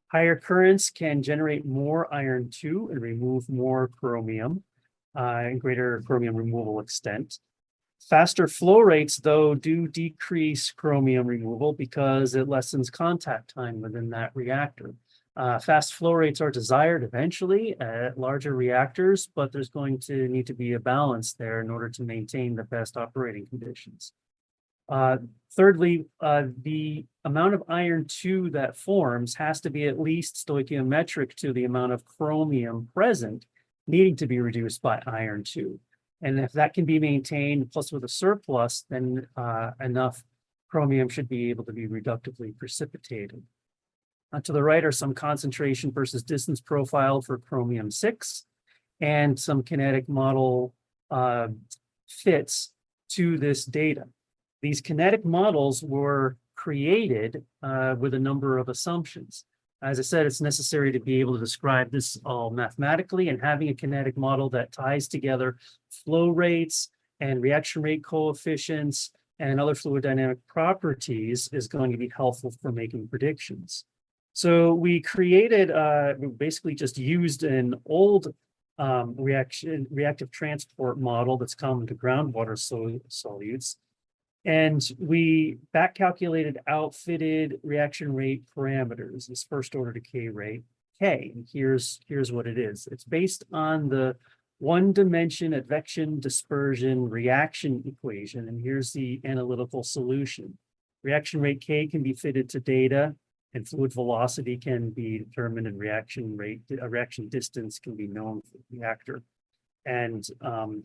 Higher currents can generate more iron-2 and remove more chromium and greater chromium removal extent. Faster flow rates, though, do decrease chromium removal because it lessens contact time within that reactor. Fast flow rates are desired eventually at larger reactors, but there's going to need to be a balance there in order to maintain the best operating conditions. Thirdly, the amount of iron-2 that forms has to be at least stoichiometric to the amount of chromium present, needing to be reduced by iron-2. And if that can be maintained, plus with a surplus, then enough chromium should be able to be reductively precipitated. To the right are some concentration versus distance profile for chromium-6 and some kinetic model fits to this data. These kinetic models were created with a number of assumptions. As I said, it's necessary to be able to describe this all mathematically, and having a kinetic model that ties together flow rates and reaction rate coefficients and other fluid dynamic properties is going to be helpful for making predictions. So we created, basically just used an old reactive transport model that's common to groundwater solutes. And we back calculated outfitted reaction rate parameters, this first order decay rate, K. And here's what it is. It's based on the one dimension advection dispersion reaction equation. And here's the analytical solution. Reaction rate K can be fitted to data, and fluid velocity can be determined, and reaction distance can be known for the reactor. And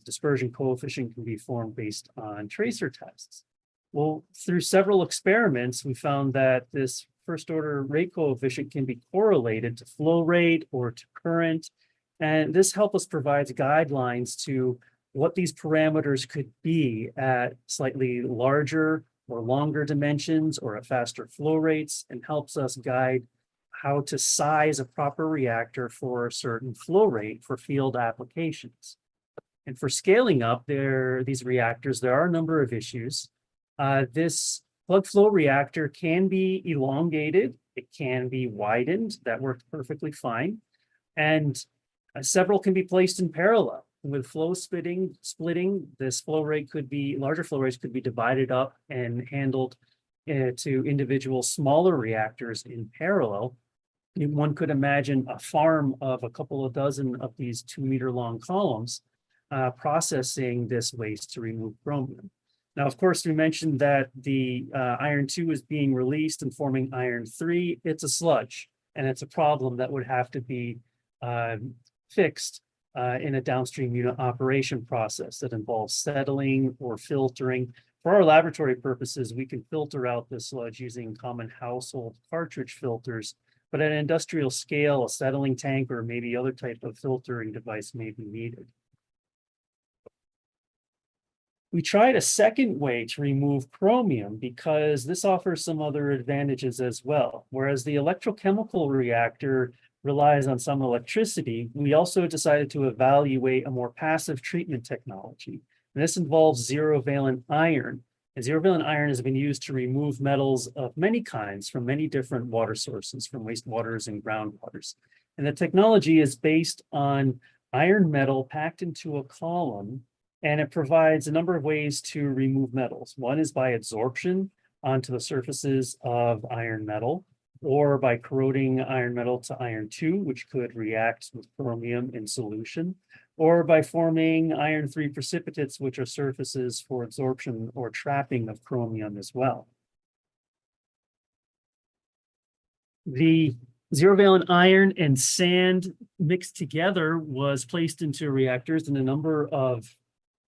dispersion coefficient can be formed based on tracer tests. Well, through several experiments, we found that this first order rate coefficient can be correlated to flow rate or to current. And this helps us provide guidelines to what these parameters could be at slightly larger or longer dimensions or at faster flow rates, and helps us guide how to size a proper reactor for a certain flow rate for field applications. And for scaling up these reactors, there are a number of issues. This plug flow reactor can be elongated, it can be widened, that worked perfectly fine. And several can be placed in parallel. With flow splitting, this flow rate could be, larger flow rates could be divided up and handled to individual smaller reactors in parallel. One could imagine a farm of a couple of dozen of these 2 meter long columns processing this waste to remove chromium. Now, of course, we mentioned that the iron-2 is being released and forming iron-3. It's a sludge, and it's a problem that would have to be fixed in a downstream unit operation process that involves settling or filtering. For our laboratory purposes, we can filter out this sludge using common household cartridge filters, but at an industrial scale, a settling tank or maybe other type of filtering device may be needed. We tried a second way to remove chromium because this offers some other advantages as well. Whereas the electrochemical reactor relies on some electricity, we also decided to evaluate a more passive treatment technology. And this involves zero-valent iron. And zero-valent iron has been used to remove metals of many kinds from many different water sources, from wastewaters and groundwaters. And the technology is based on iron metal packed into a column, and it provides a number of ways to remove metals. One is by absorption onto the surfaces of iron metal, or by corroding iron metal to iron 2, which could react with chromium in solution, or by forming iron 3 precipitates, which are surfaces for absorption or trapping of chromium as well. The zero-valent iron and sand mixed together was placed into reactors, and a number of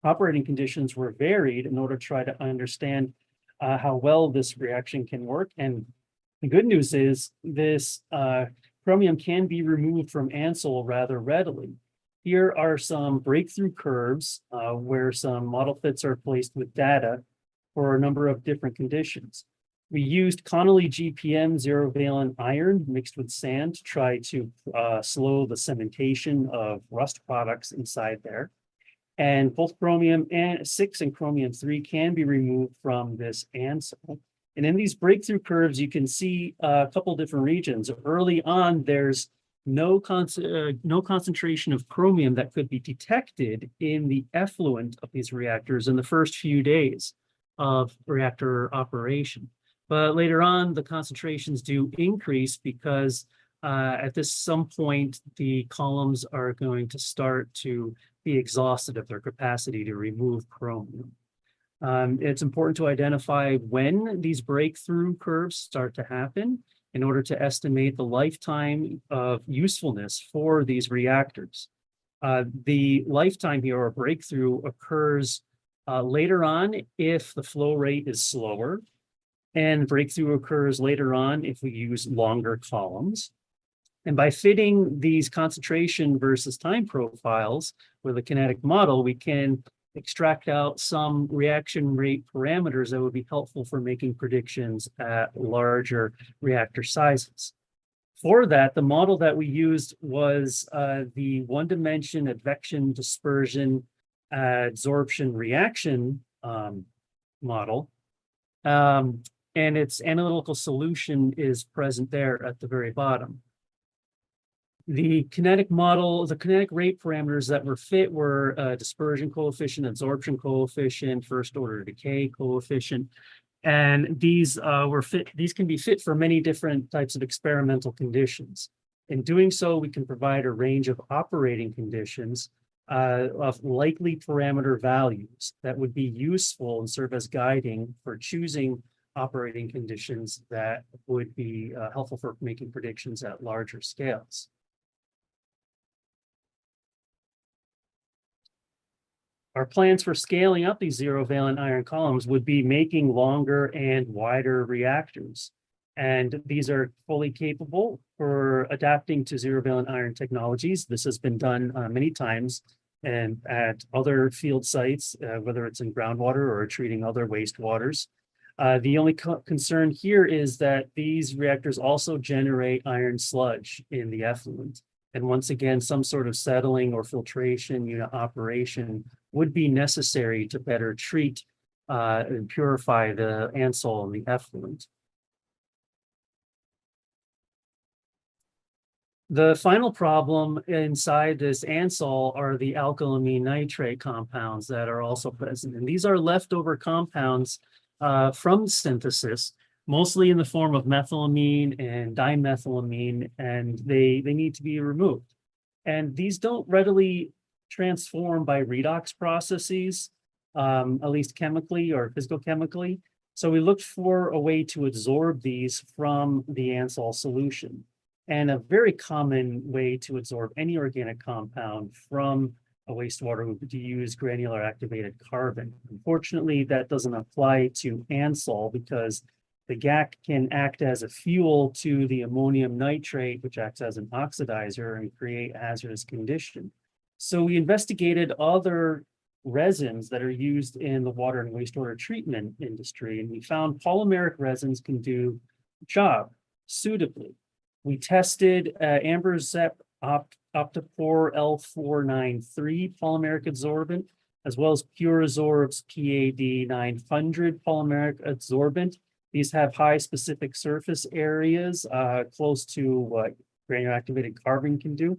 operating conditions were varied in order to try to understand how well this reaction can work. And the good news is this chromium can be removed from ANSOL rather readily. Here are some breakthrough curves where some model fits are placed with data for a number of different conditions. We used Connolly GPM zero-valent iron mixed with sand to try to slow the cementation of rust products inside there. And both chromium 6 and chromium 3 can be removed from this ANSOL. And in these breakthrough curves, you can see a couple different regions. Early on, there's no concentration of chromium that could be detected in the effluent of these reactors in the first few days of reactor operation. But later on, the concentrations do increase because at some point, the columns are going to start to be exhausted of their capacity to remove chromium. It's important to identify when these breakthrough curves start to happen in order to estimate the lifetime of usefulness for these reactors. The lifetime here, or breakthrough, occurs later on if the flow rate is slower, and breakthrough occurs later on if we use longer columns. And by fitting these concentration versus time profiles with a kinetic model, we can extract out some reaction rate parameters that would be helpful for making predictions at larger reactor sizes. For that, the model that we used was the one-dimension advection dispersion adsorption reaction model. And its analytical solution is present there at the very bottom. The kinetic model, the kinetic rate parameters that were fit were dispersion coefficient, adsorption coefficient, first order decay coefficient, and these These can be fit for many different types of experimental conditions. In doing so, we can provide a range of operating conditions of likely parameter values that would be useful and serve as guiding for choosing operating conditions that would be helpful for making predictions at larger scales. Our plans for scaling up these zero-valent iron columns would be making longer and wider reactors. And these are fully capable for adapting to zero-valent iron technologies. This has been done many times and at other field sites, whether it's in groundwater or treating other wastewaters. The only concern here is that these reactors also generate iron sludge in the effluent. And once again, some sort of settling or filtration unit operation would be necessary to better treat and purify the ANSOL and the effluent. The final problem inside this ANSOL are the alkylamine nitrate compounds that are also present. And these are leftover compounds from synthesis, mostly in the form of methylamine and dimethylamine, and they need to be removed. And these don't readily transform by redox processes, at least chemically or physicochemically. So we looked for a way to adsorb these from the ANSOL solution. And a very common way to absorb any organic compound from a wastewater would be to use granular activated carbon. Unfortunately, that doesn't apply to Ansol because the GAC can act as a fuel to the ammonium nitrate, which acts as an oxidizer and create a hazardous condition. So we investigated other resins that are used in the water and wastewater treatment industry, and we found polymeric resins can do the job suitably. We tested Amberzep Optipore L493 polymeric adsorbent, as well as PureAsorb's PAD 900 polymeric adsorbent. These have high specific surface areas, close to what granular activated carbon can do.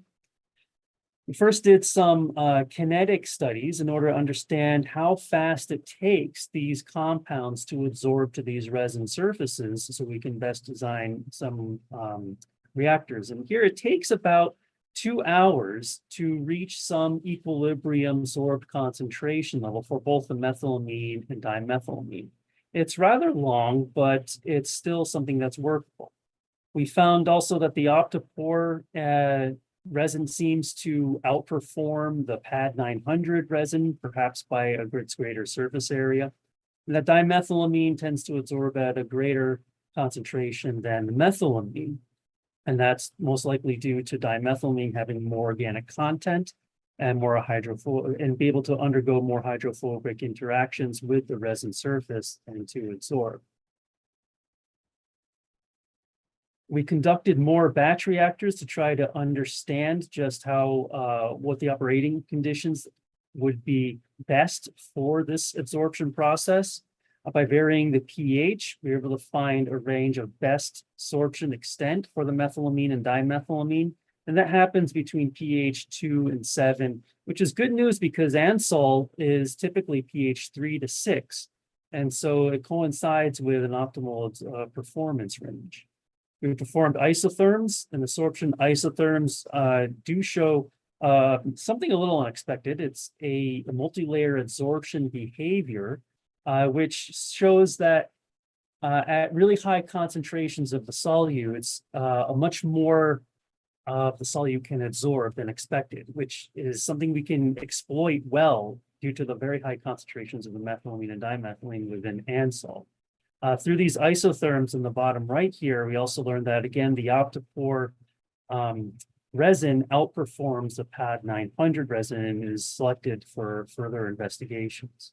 We first did some kinetic studies in order to understand how fast it takes these compounds to adsorb to these resin surfaces so we can best design some reactors. And here it takes about 2 hours to reach some equilibrium sorbed concentration level for both the methylamine and dimethylamine. It's rather long, but it's still something that's workable. We found also that the Optipore resin seems to outperform the PAD 900 resin, perhaps by a greater surface area. And that dimethylamine tends to absorb at a greater concentration than the methylamine. And that's most likely due to dimethylamine having more organic content and more hydrophobic, and be able to undergo more hydrophobic interactions with the resin surface and to absorb. We conducted more batch reactors to try to understand just how what the operating conditions would be best for this absorption process. By varying the pH, we were able to find a range of best sorption extent for the methylamine and dimethylamine. And that happens between pH 2 and 7, which is good news because Ansol is typically pH 3 to 6. And so it coincides with an optimal performance range. We performed isotherms, and the sorption isotherms do show something a little unexpected. It's a multi-layer adsorption behavior, which shows that at really high concentrations of the solutes, a much more of the solute can absorb than expected, which is something we can exploit well due to the very high concentrations of the methylamine and dimethylamine within Ansol. Through these isotherms in the bottom right here, we also learned that, again, the Optipore resin outperforms the PAD 900 resin and is selected for further investigations.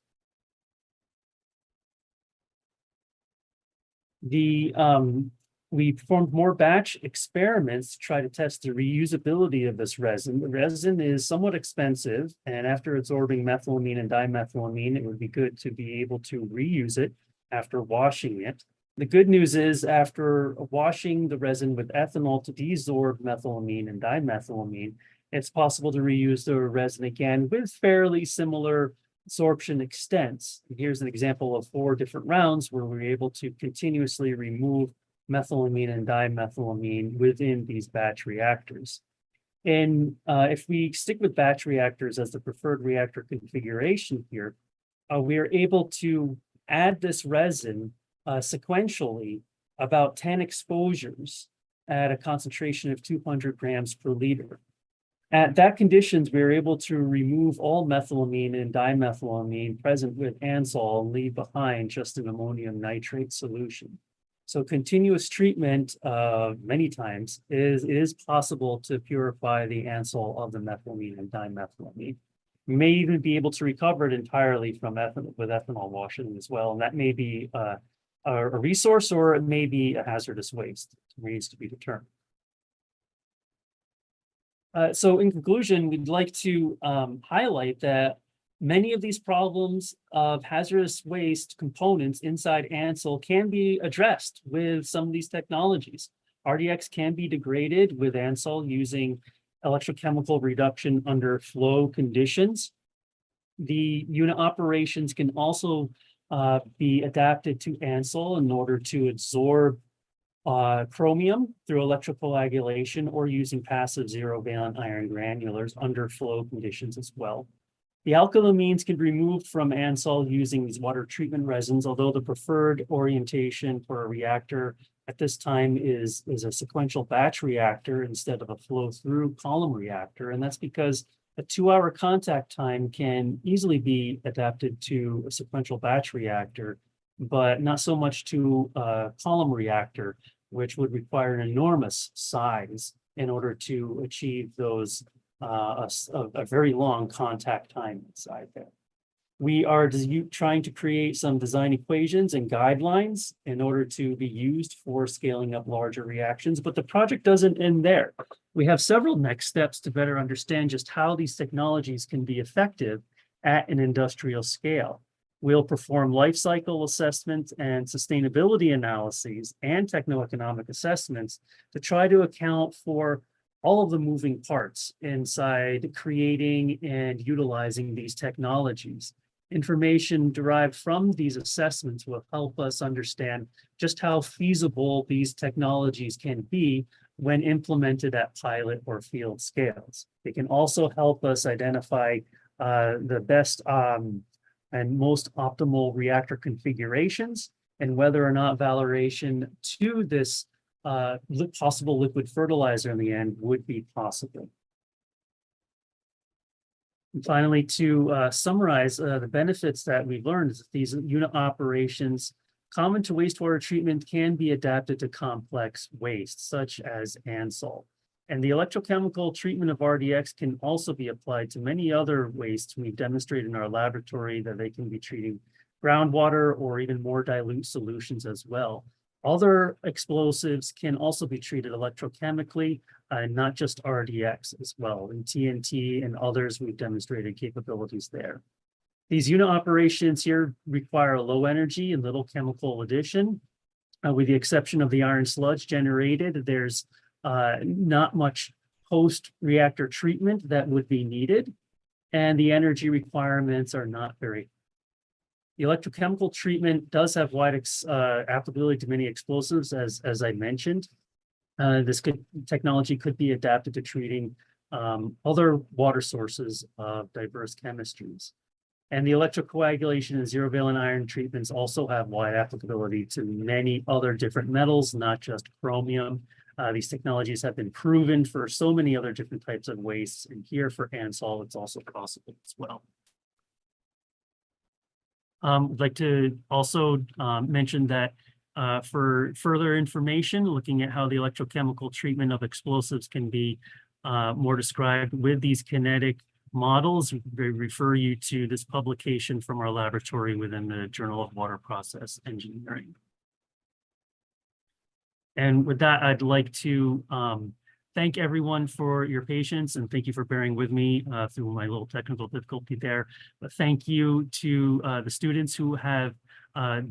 We performed more batch experiments to try to test the reusability of this resin. The resin is somewhat expensive, and after absorbing methylamine and dimethylamine, it would be good to be able to reuse it after washing it. The good news is after washing the resin with ethanol to desorb methylamine and dimethylamine, it's possible to reuse the resin again with fairly similar absorption extents. Here's an example of 4 different rounds where we were able to continuously remove methylamine and dimethylamine within these batch reactors. And if we stick with batch reactors as the preferred reactor configuration here, we are able to add this resin sequentially about 10 exposures at a concentration of 200 grams per liter. At that conditions, we are able to remove all methylamine and dimethylamine present with Ansol and leave behind just an ammonium nitrate solution. So continuous treatment many times is possible to purify the Ansol of the methylamine and dimethylamine. We may even be able to recover it entirely from ethanol with ethanol washing as well. And that may be a resource, or it may be a hazardous waste. It remains to be determined. So in conclusion, we'd like to highlight that many of these problems of hazardous waste components inside Ansol can be addressed with some of these technologies. RDX can be degraded with Ansol using electrochemical reduction under flow conditions. The unit operations can also be adapted to Ansol in order to absorb chromium through electrocoagulation or using passive zero-valent iron granulars under flow conditions as well. The alkylamines can be removed from Ansol using these water treatment resins, although the preferred orientation for a reactor at this time is a sequential batch reactor instead of a flow-through column reactor. And that's because a 2-hour contact time can easily be adapted to a sequential batch reactor, but not so much to a column reactor, which would require an enormous size in order to achieve those a very long contact time inside there. We are trying to create some design equations and guidelines in order to be used for scaling up larger reactions, but the project doesn't end there. We have several next steps to better understand just how these technologies can be effective at an industrial scale. We'll perform life cycle assessments and sustainability analyses and techno-economic assessments to try to account for all of the moving parts inside creating and utilizing these technologies. Information derived from these assessments will help us understand just how feasible these technologies can be when implemented at pilot or field scales. They can also help us identify the best and most optimal reactor configurations and whether or not validation to this possible liquid fertilizer in the end would be possible. And finally, to summarize the benefits that we've learned is that these unit operations common to wastewater treatment can be adapted to complex waste, such as ANSOL. And the electrochemical treatment of RDX can also be applied to many other wastes. We've demonstrated in our laboratory that they can be treating groundwater or even more dilute solutions as well. Other explosives can also be treated electrochemically, not just RDX as well. In TNT and others, we've demonstrated capabilities there. These unit operations here require a low energy and little chemical addition. With the exception of the iron sludge generated, there's not much post-reactor treatment that would be needed, and the energy requirements are not very. The electrochemical treatment does have wide applicability to many explosives, as I mentioned. This technology could be adapted to treating other water sources of diverse chemistries. And the electrocoagulation and zero-valent iron treatments also have wide applicability to many other different metals, not just chromium. These technologies have been proven for so many other different types of wastes, and here for ANSOL, it's also possible as well. I'd like to also mention that for further information, looking at how the electrochemical treatment of explosives can be more described with these kinetic models, we refer you to this publication from our laboratory within the Journal of Water Process Engineering. And with that, I'd like to thank everyone for your patience and thank you for bearing with me through my little technical difficulty there. But thank you to the students who have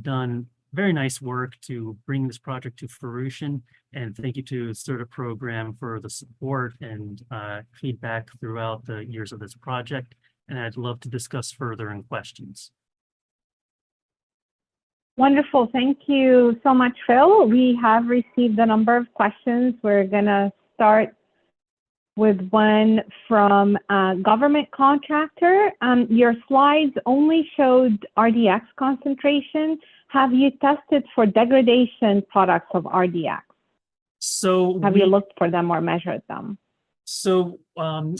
done very nice work to bring this project to fruition. And thank you to the CERTA program for the support and feedback throughout the years of this project. And I'd love to discuss further in questions. Wonderful. Thank you so much, Phil. We have received a number of questions. We're going to start with one from a government contractor. Your slides only showed RDX concentration. Have you tested for degradation products of RDX? So have you looked for them or measured them? So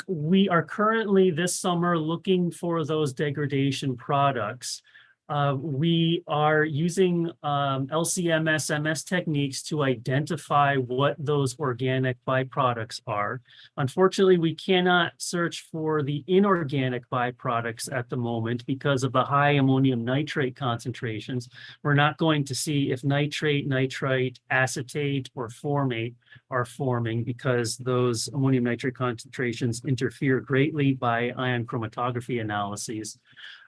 we are currently this summer looking for those degradation products. We are using LC-MS techniques to identify what those organic byproducts are. Unfortunately, we cannot search for the inorganic byproducts at the moment because of the high ammonium nitrate concentrations. We're not going to see if nitrate, nitrite, acetate, or formate are forming because those ammonium nitrate concentrations interfere greatly by ion chromatography analyses.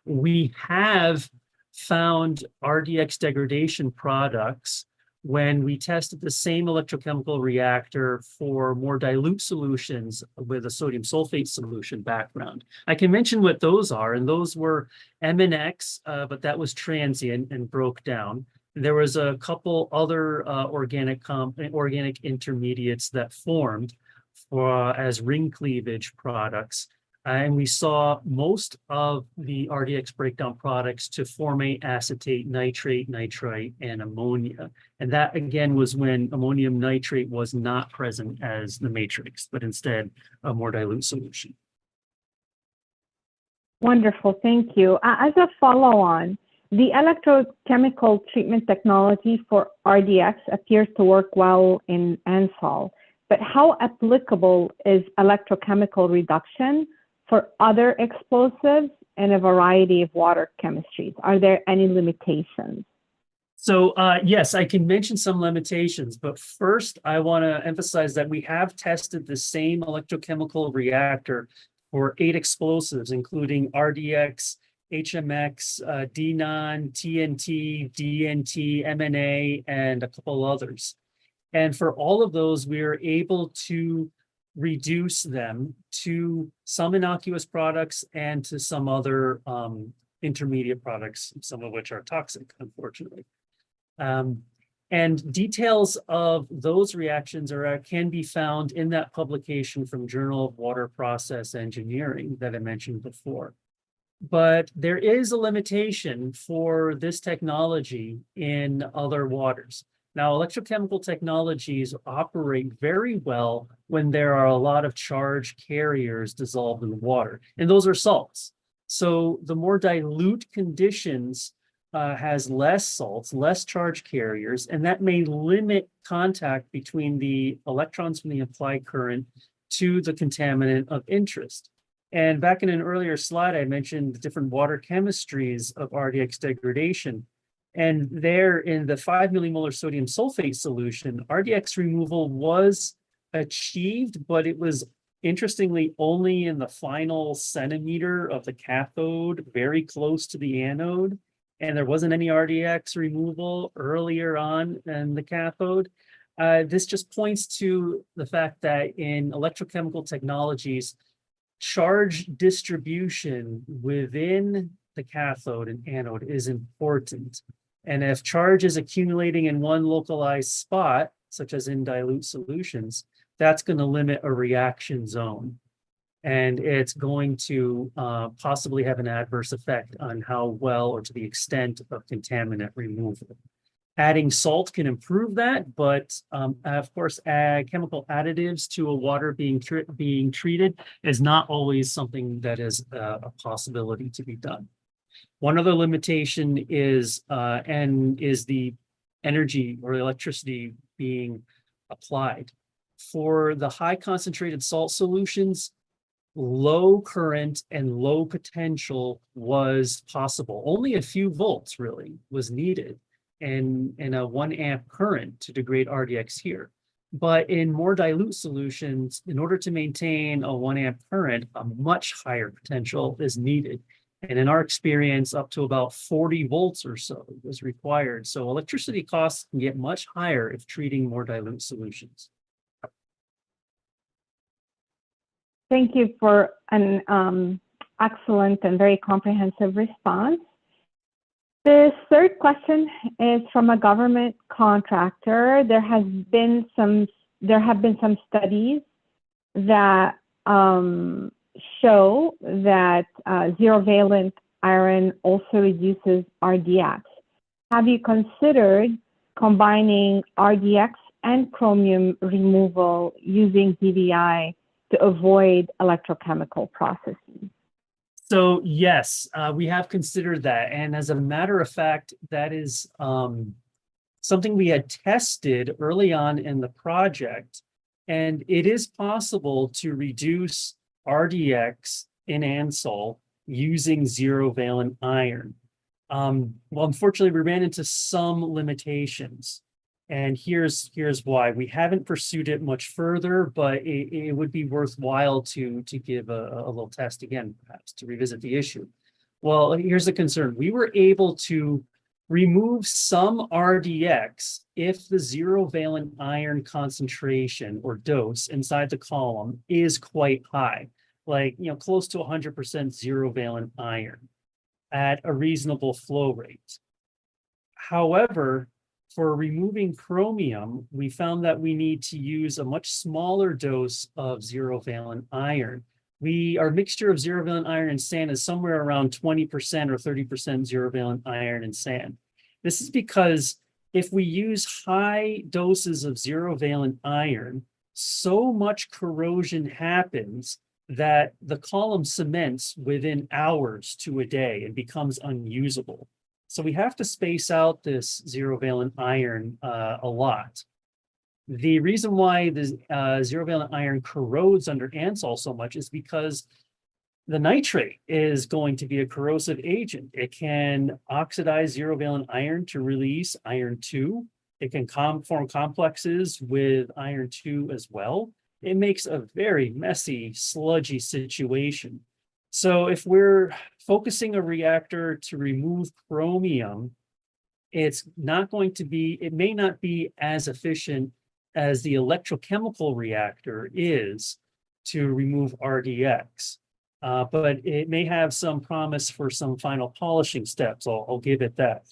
We have found RDX degradation products when we tested the same electrochemical reactor for more dilute solutions with a sodium sulfate solution background. I can mention what those are, and those were MNX, but that was transient and broke down. There was a couple other organic intermediates that formed as ring cleavage products. And we saw most of the RDX breakdown products to formate, acetate, nitrate, nitrite, and ammonia. And that again was when ammonium nitrate was not present as the matrix, but instead a more dilute solution. Wonderful, thank you. As a follow-on, the electrochemical treatment technology for RDX appears to work well in ANSOL, but how applicable is electrochemical reduction for other explosives in a variety of water chemistries? Are there any limitations? So yes, I can mention some limitations, but first I want to emphasize that we have tested the same electrochemical reactor for 8 explosives, including RDX, HMX, DNON, TNT, DNT, MNA, and a couple others. And for all of those, we are able to reduce them to some innocuous products and to some other intermediate products, some of which are toxic, unfortunately. And details of those reactions can be found in that publication from Journal of Water Process Engineering that I mentioned before. But there is a limitation for this technology in other waters. Now, electrochemical technologies operate very well when there are a lot of charge carriers dissolved in the water, and those are salts. So the more dilute conditions has less salts, less charge carriers, and that may limit contact between the electrons from the applied current to the contaminant of interest. And back in an earlier slide, I mentioned the different water chemistries of RDX degradation. And there in the 5 millimolar sodium sulfate solution, RDX removal was achieved, but it was interestingly only in the final centimeter of the cathode, very close to the anode. And there wasn't any RDX removal earlier on in the cathode. This just points to the fact that in electrochemical technologies, charge distribution within the cathode and anode is important. And if charge is accumulating in one localized spot, such as in dilute solutions, that's going to limit a reaction zone. And it's going to possibly have an adverse effect on how well or to the extent of contaminant removal. Adding salt can improve that, but of course, chemical additives to a water being treated is not always something that is a possibility to be done. One other limitation is the energy or electricity being applied. For the high concentrated salt solutions, low current and low potential was possible. Only a few volts really was needed and a 1 amp current to degrade RDX here. But in more dilute solutions, in order to maintain a 1 amp current, a much higher potential is needed. And in our experience, up to about 40 volts or so is required. So electricity costs can get much higher if treating more dilute solutions. Thank you for an excellent and very comprehensive response. The third question is from a government contractor. There have been some studies that show that zero-valent iron also reduces RDX. Have you considered combining RDX and chromium removal using DVI to avoid electrochemical processes? So yes, we have considered that. And as a matter of fact, that is something we had tested early on in the project. And it is possible to reduce RDX in ANSOL using zero-valent iron. Well, unfortunately, we ran into some limitations. And here's why. We haven't pursued it much further, but it would be worthwhile to give a little test again, perhaps, to revisit the issue. Well, here's the concern. We were able to remove some RDX if the zero-valent iron concentration or dose inside the column is quite high, like close to 100% zero-valent iron at a reasonable flow rate. However, for removing chromium, we found that we need to use a much smaller dose of zero-valent iron Our mixture of zero valent iron and sand is somewhere around 20% or 30% zero valent iron and sand. This is because if we use high doses of zero valent iron, so much corrosion happens that the column cements within hours to a day and becomes unusable. So we have to space out this zero valent iron a lot. The reason why the zero valent iron corrodes under ANSOL so much is because the nitrate is going to be a corrosive agent. It can oxidize zero valent iron to release iron 2. It can form complexes with iron 2 as well. It makes a very messy, sludgy situation. So if we're focusing a reactor to remove chromium, it may not be as efficient as the electrochemical reactor is to remove RDX. But it may have some promise for some final polishing steps. I'll give it that.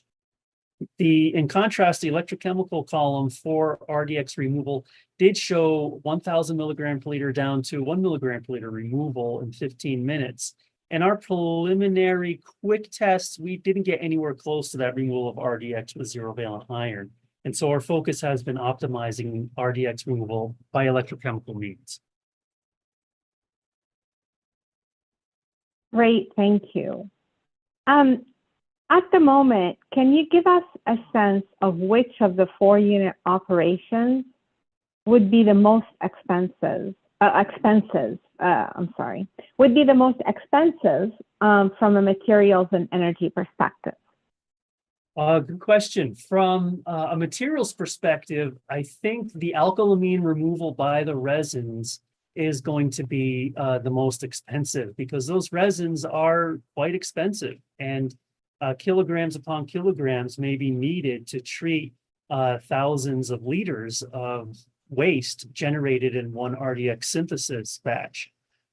In contrast, the electrochemical column for RDX removal did show 1,000 milligram per liter down to 1 milligram per liter removal in 15 minutes. And our preliminary quick tests, we didn't get anywhere close to that removal of RDX with zero valent iron. And so our focus has been optimizing RDX removal by electrochemical means. Great, thank you. At the moment, can you give us a sense of which of the 4-unit operations would be the most expensive? Would be the most expensive from a materials and energy perspective? Good question. From a materials perspective, I think the alkylamine removal by the resins is going to be the most expensive because those resins are quite expensive, and kilograms upon kilograms may be needed to treat thousands of liters of waste generated in one RDX synthesis batch.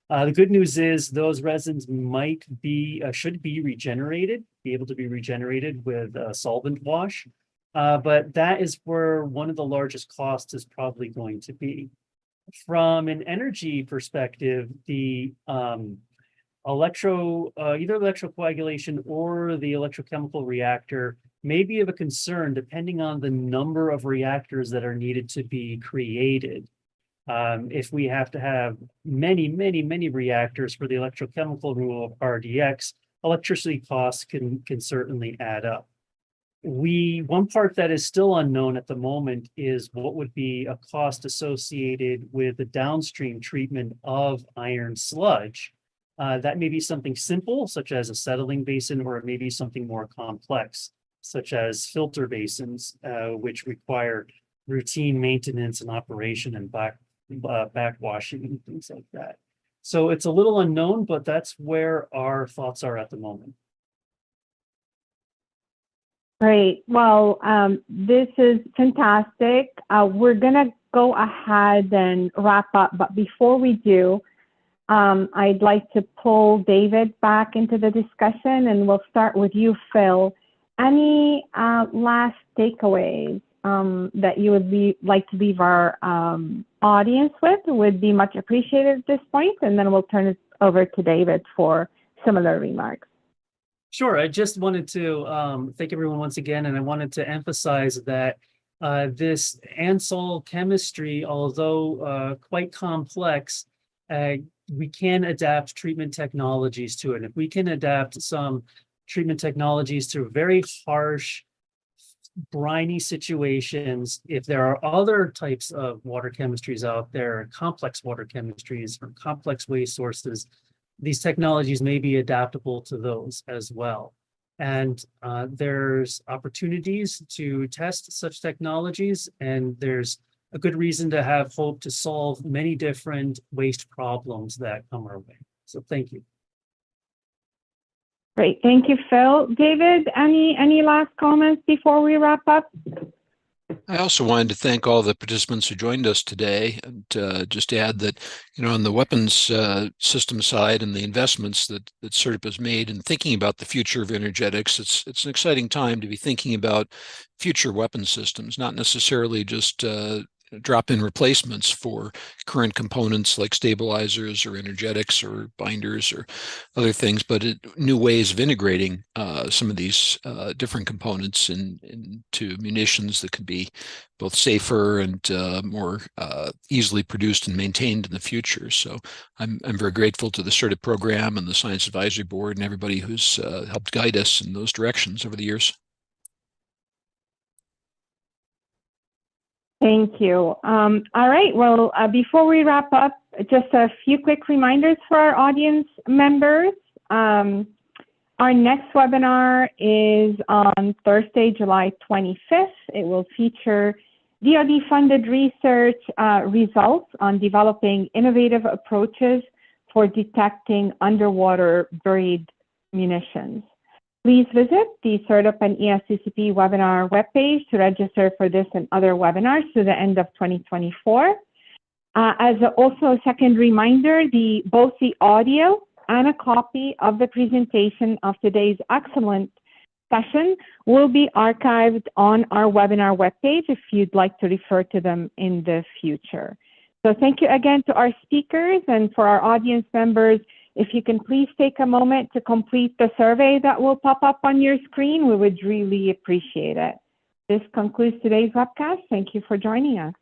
The good news is those resins should be able to be regenerated with solvent wash, but that is where one of the largest costs is probably going to be. From an energy perspective, the either electrocoagulation or the electrochemical reactor may be of a concern depending on the number of reactors that are needed to be created. If we have to have many reactors for the electrochemical removal of RDX, electricity costs can certainly add up. One part that is still unknown at the moment is what would be a cost associated with the downstream treatment of iron sludge. That may be something simple, such as a settling basin, or it may be something more complex, such as filter basins, which require routine maintenance and operation and backwashing and things like that. So it's a little unknown, but that's where our thoughts are at the moment. Great. Well, this is fantastic. We're going to go ahead and wrap up, but before we do, I'd like to pull David back into the discussion, and we'll start with you, Phil. Any last takeaways that you would like to leave our audience with would be much appreciated at this point, and then we'll turn it over to David for similar remarks. Sure. I just wanted to thank everyone once again, and I wanted to emphasize that this ANSOL chemistry, although quite complex, we can adapt treatment technologies to it. If we can adapt some treatment technologies to very harsh, briny situations, if there are other types of water chemistries out there, complex water chemistries or complex waste sources, these technologies may be adaptable to those as well. And there's opportunities to test such technologies, and there's a good reason to have hope to solve many different waste problems that come our way. So thank you. Great. Thank you, Phil. David, any last comments before we wrap up? I also wanted to thank all the participants who joined us today, and just add that, on the weapons system side and the investments that CERTIP has made in thinking about the future of energetics, it's an exciting time to be thinking about future weapons systems, not necessarily just drop-in replacements for current components like stabilizers or energetics or binders or other things, but new ways of integrating some of these different components into munitions that could be both safer and more easily produced and maintained in the future. So I'm very grateful to the CERTIT program and the Science Advisory Board and everybody who's helped guide us in those directions over the years. Thank you. All right. Well, before we wrap up, just a few quick reminders for our audience members. Our next webinar is on Thursday, July 25th. It will feature DoD-funded research results on developing innovative approaches for detecting underwater buried munitions. Please visit the CERTIP and ESCCP webinar webpage to register for this and other webinars through the end of 2024. As also a second reminder, both the audio and a copy of the presentation of today's excellent session will be archived on our webinar webpage if you'd like to refer to them in the future. So thank you again to our speakers, and for our audience members, if you can please take a moment to complete the survey that will pop up on your screen, we would really appreciate it. This concludes today's webcast. Thank you for joining us.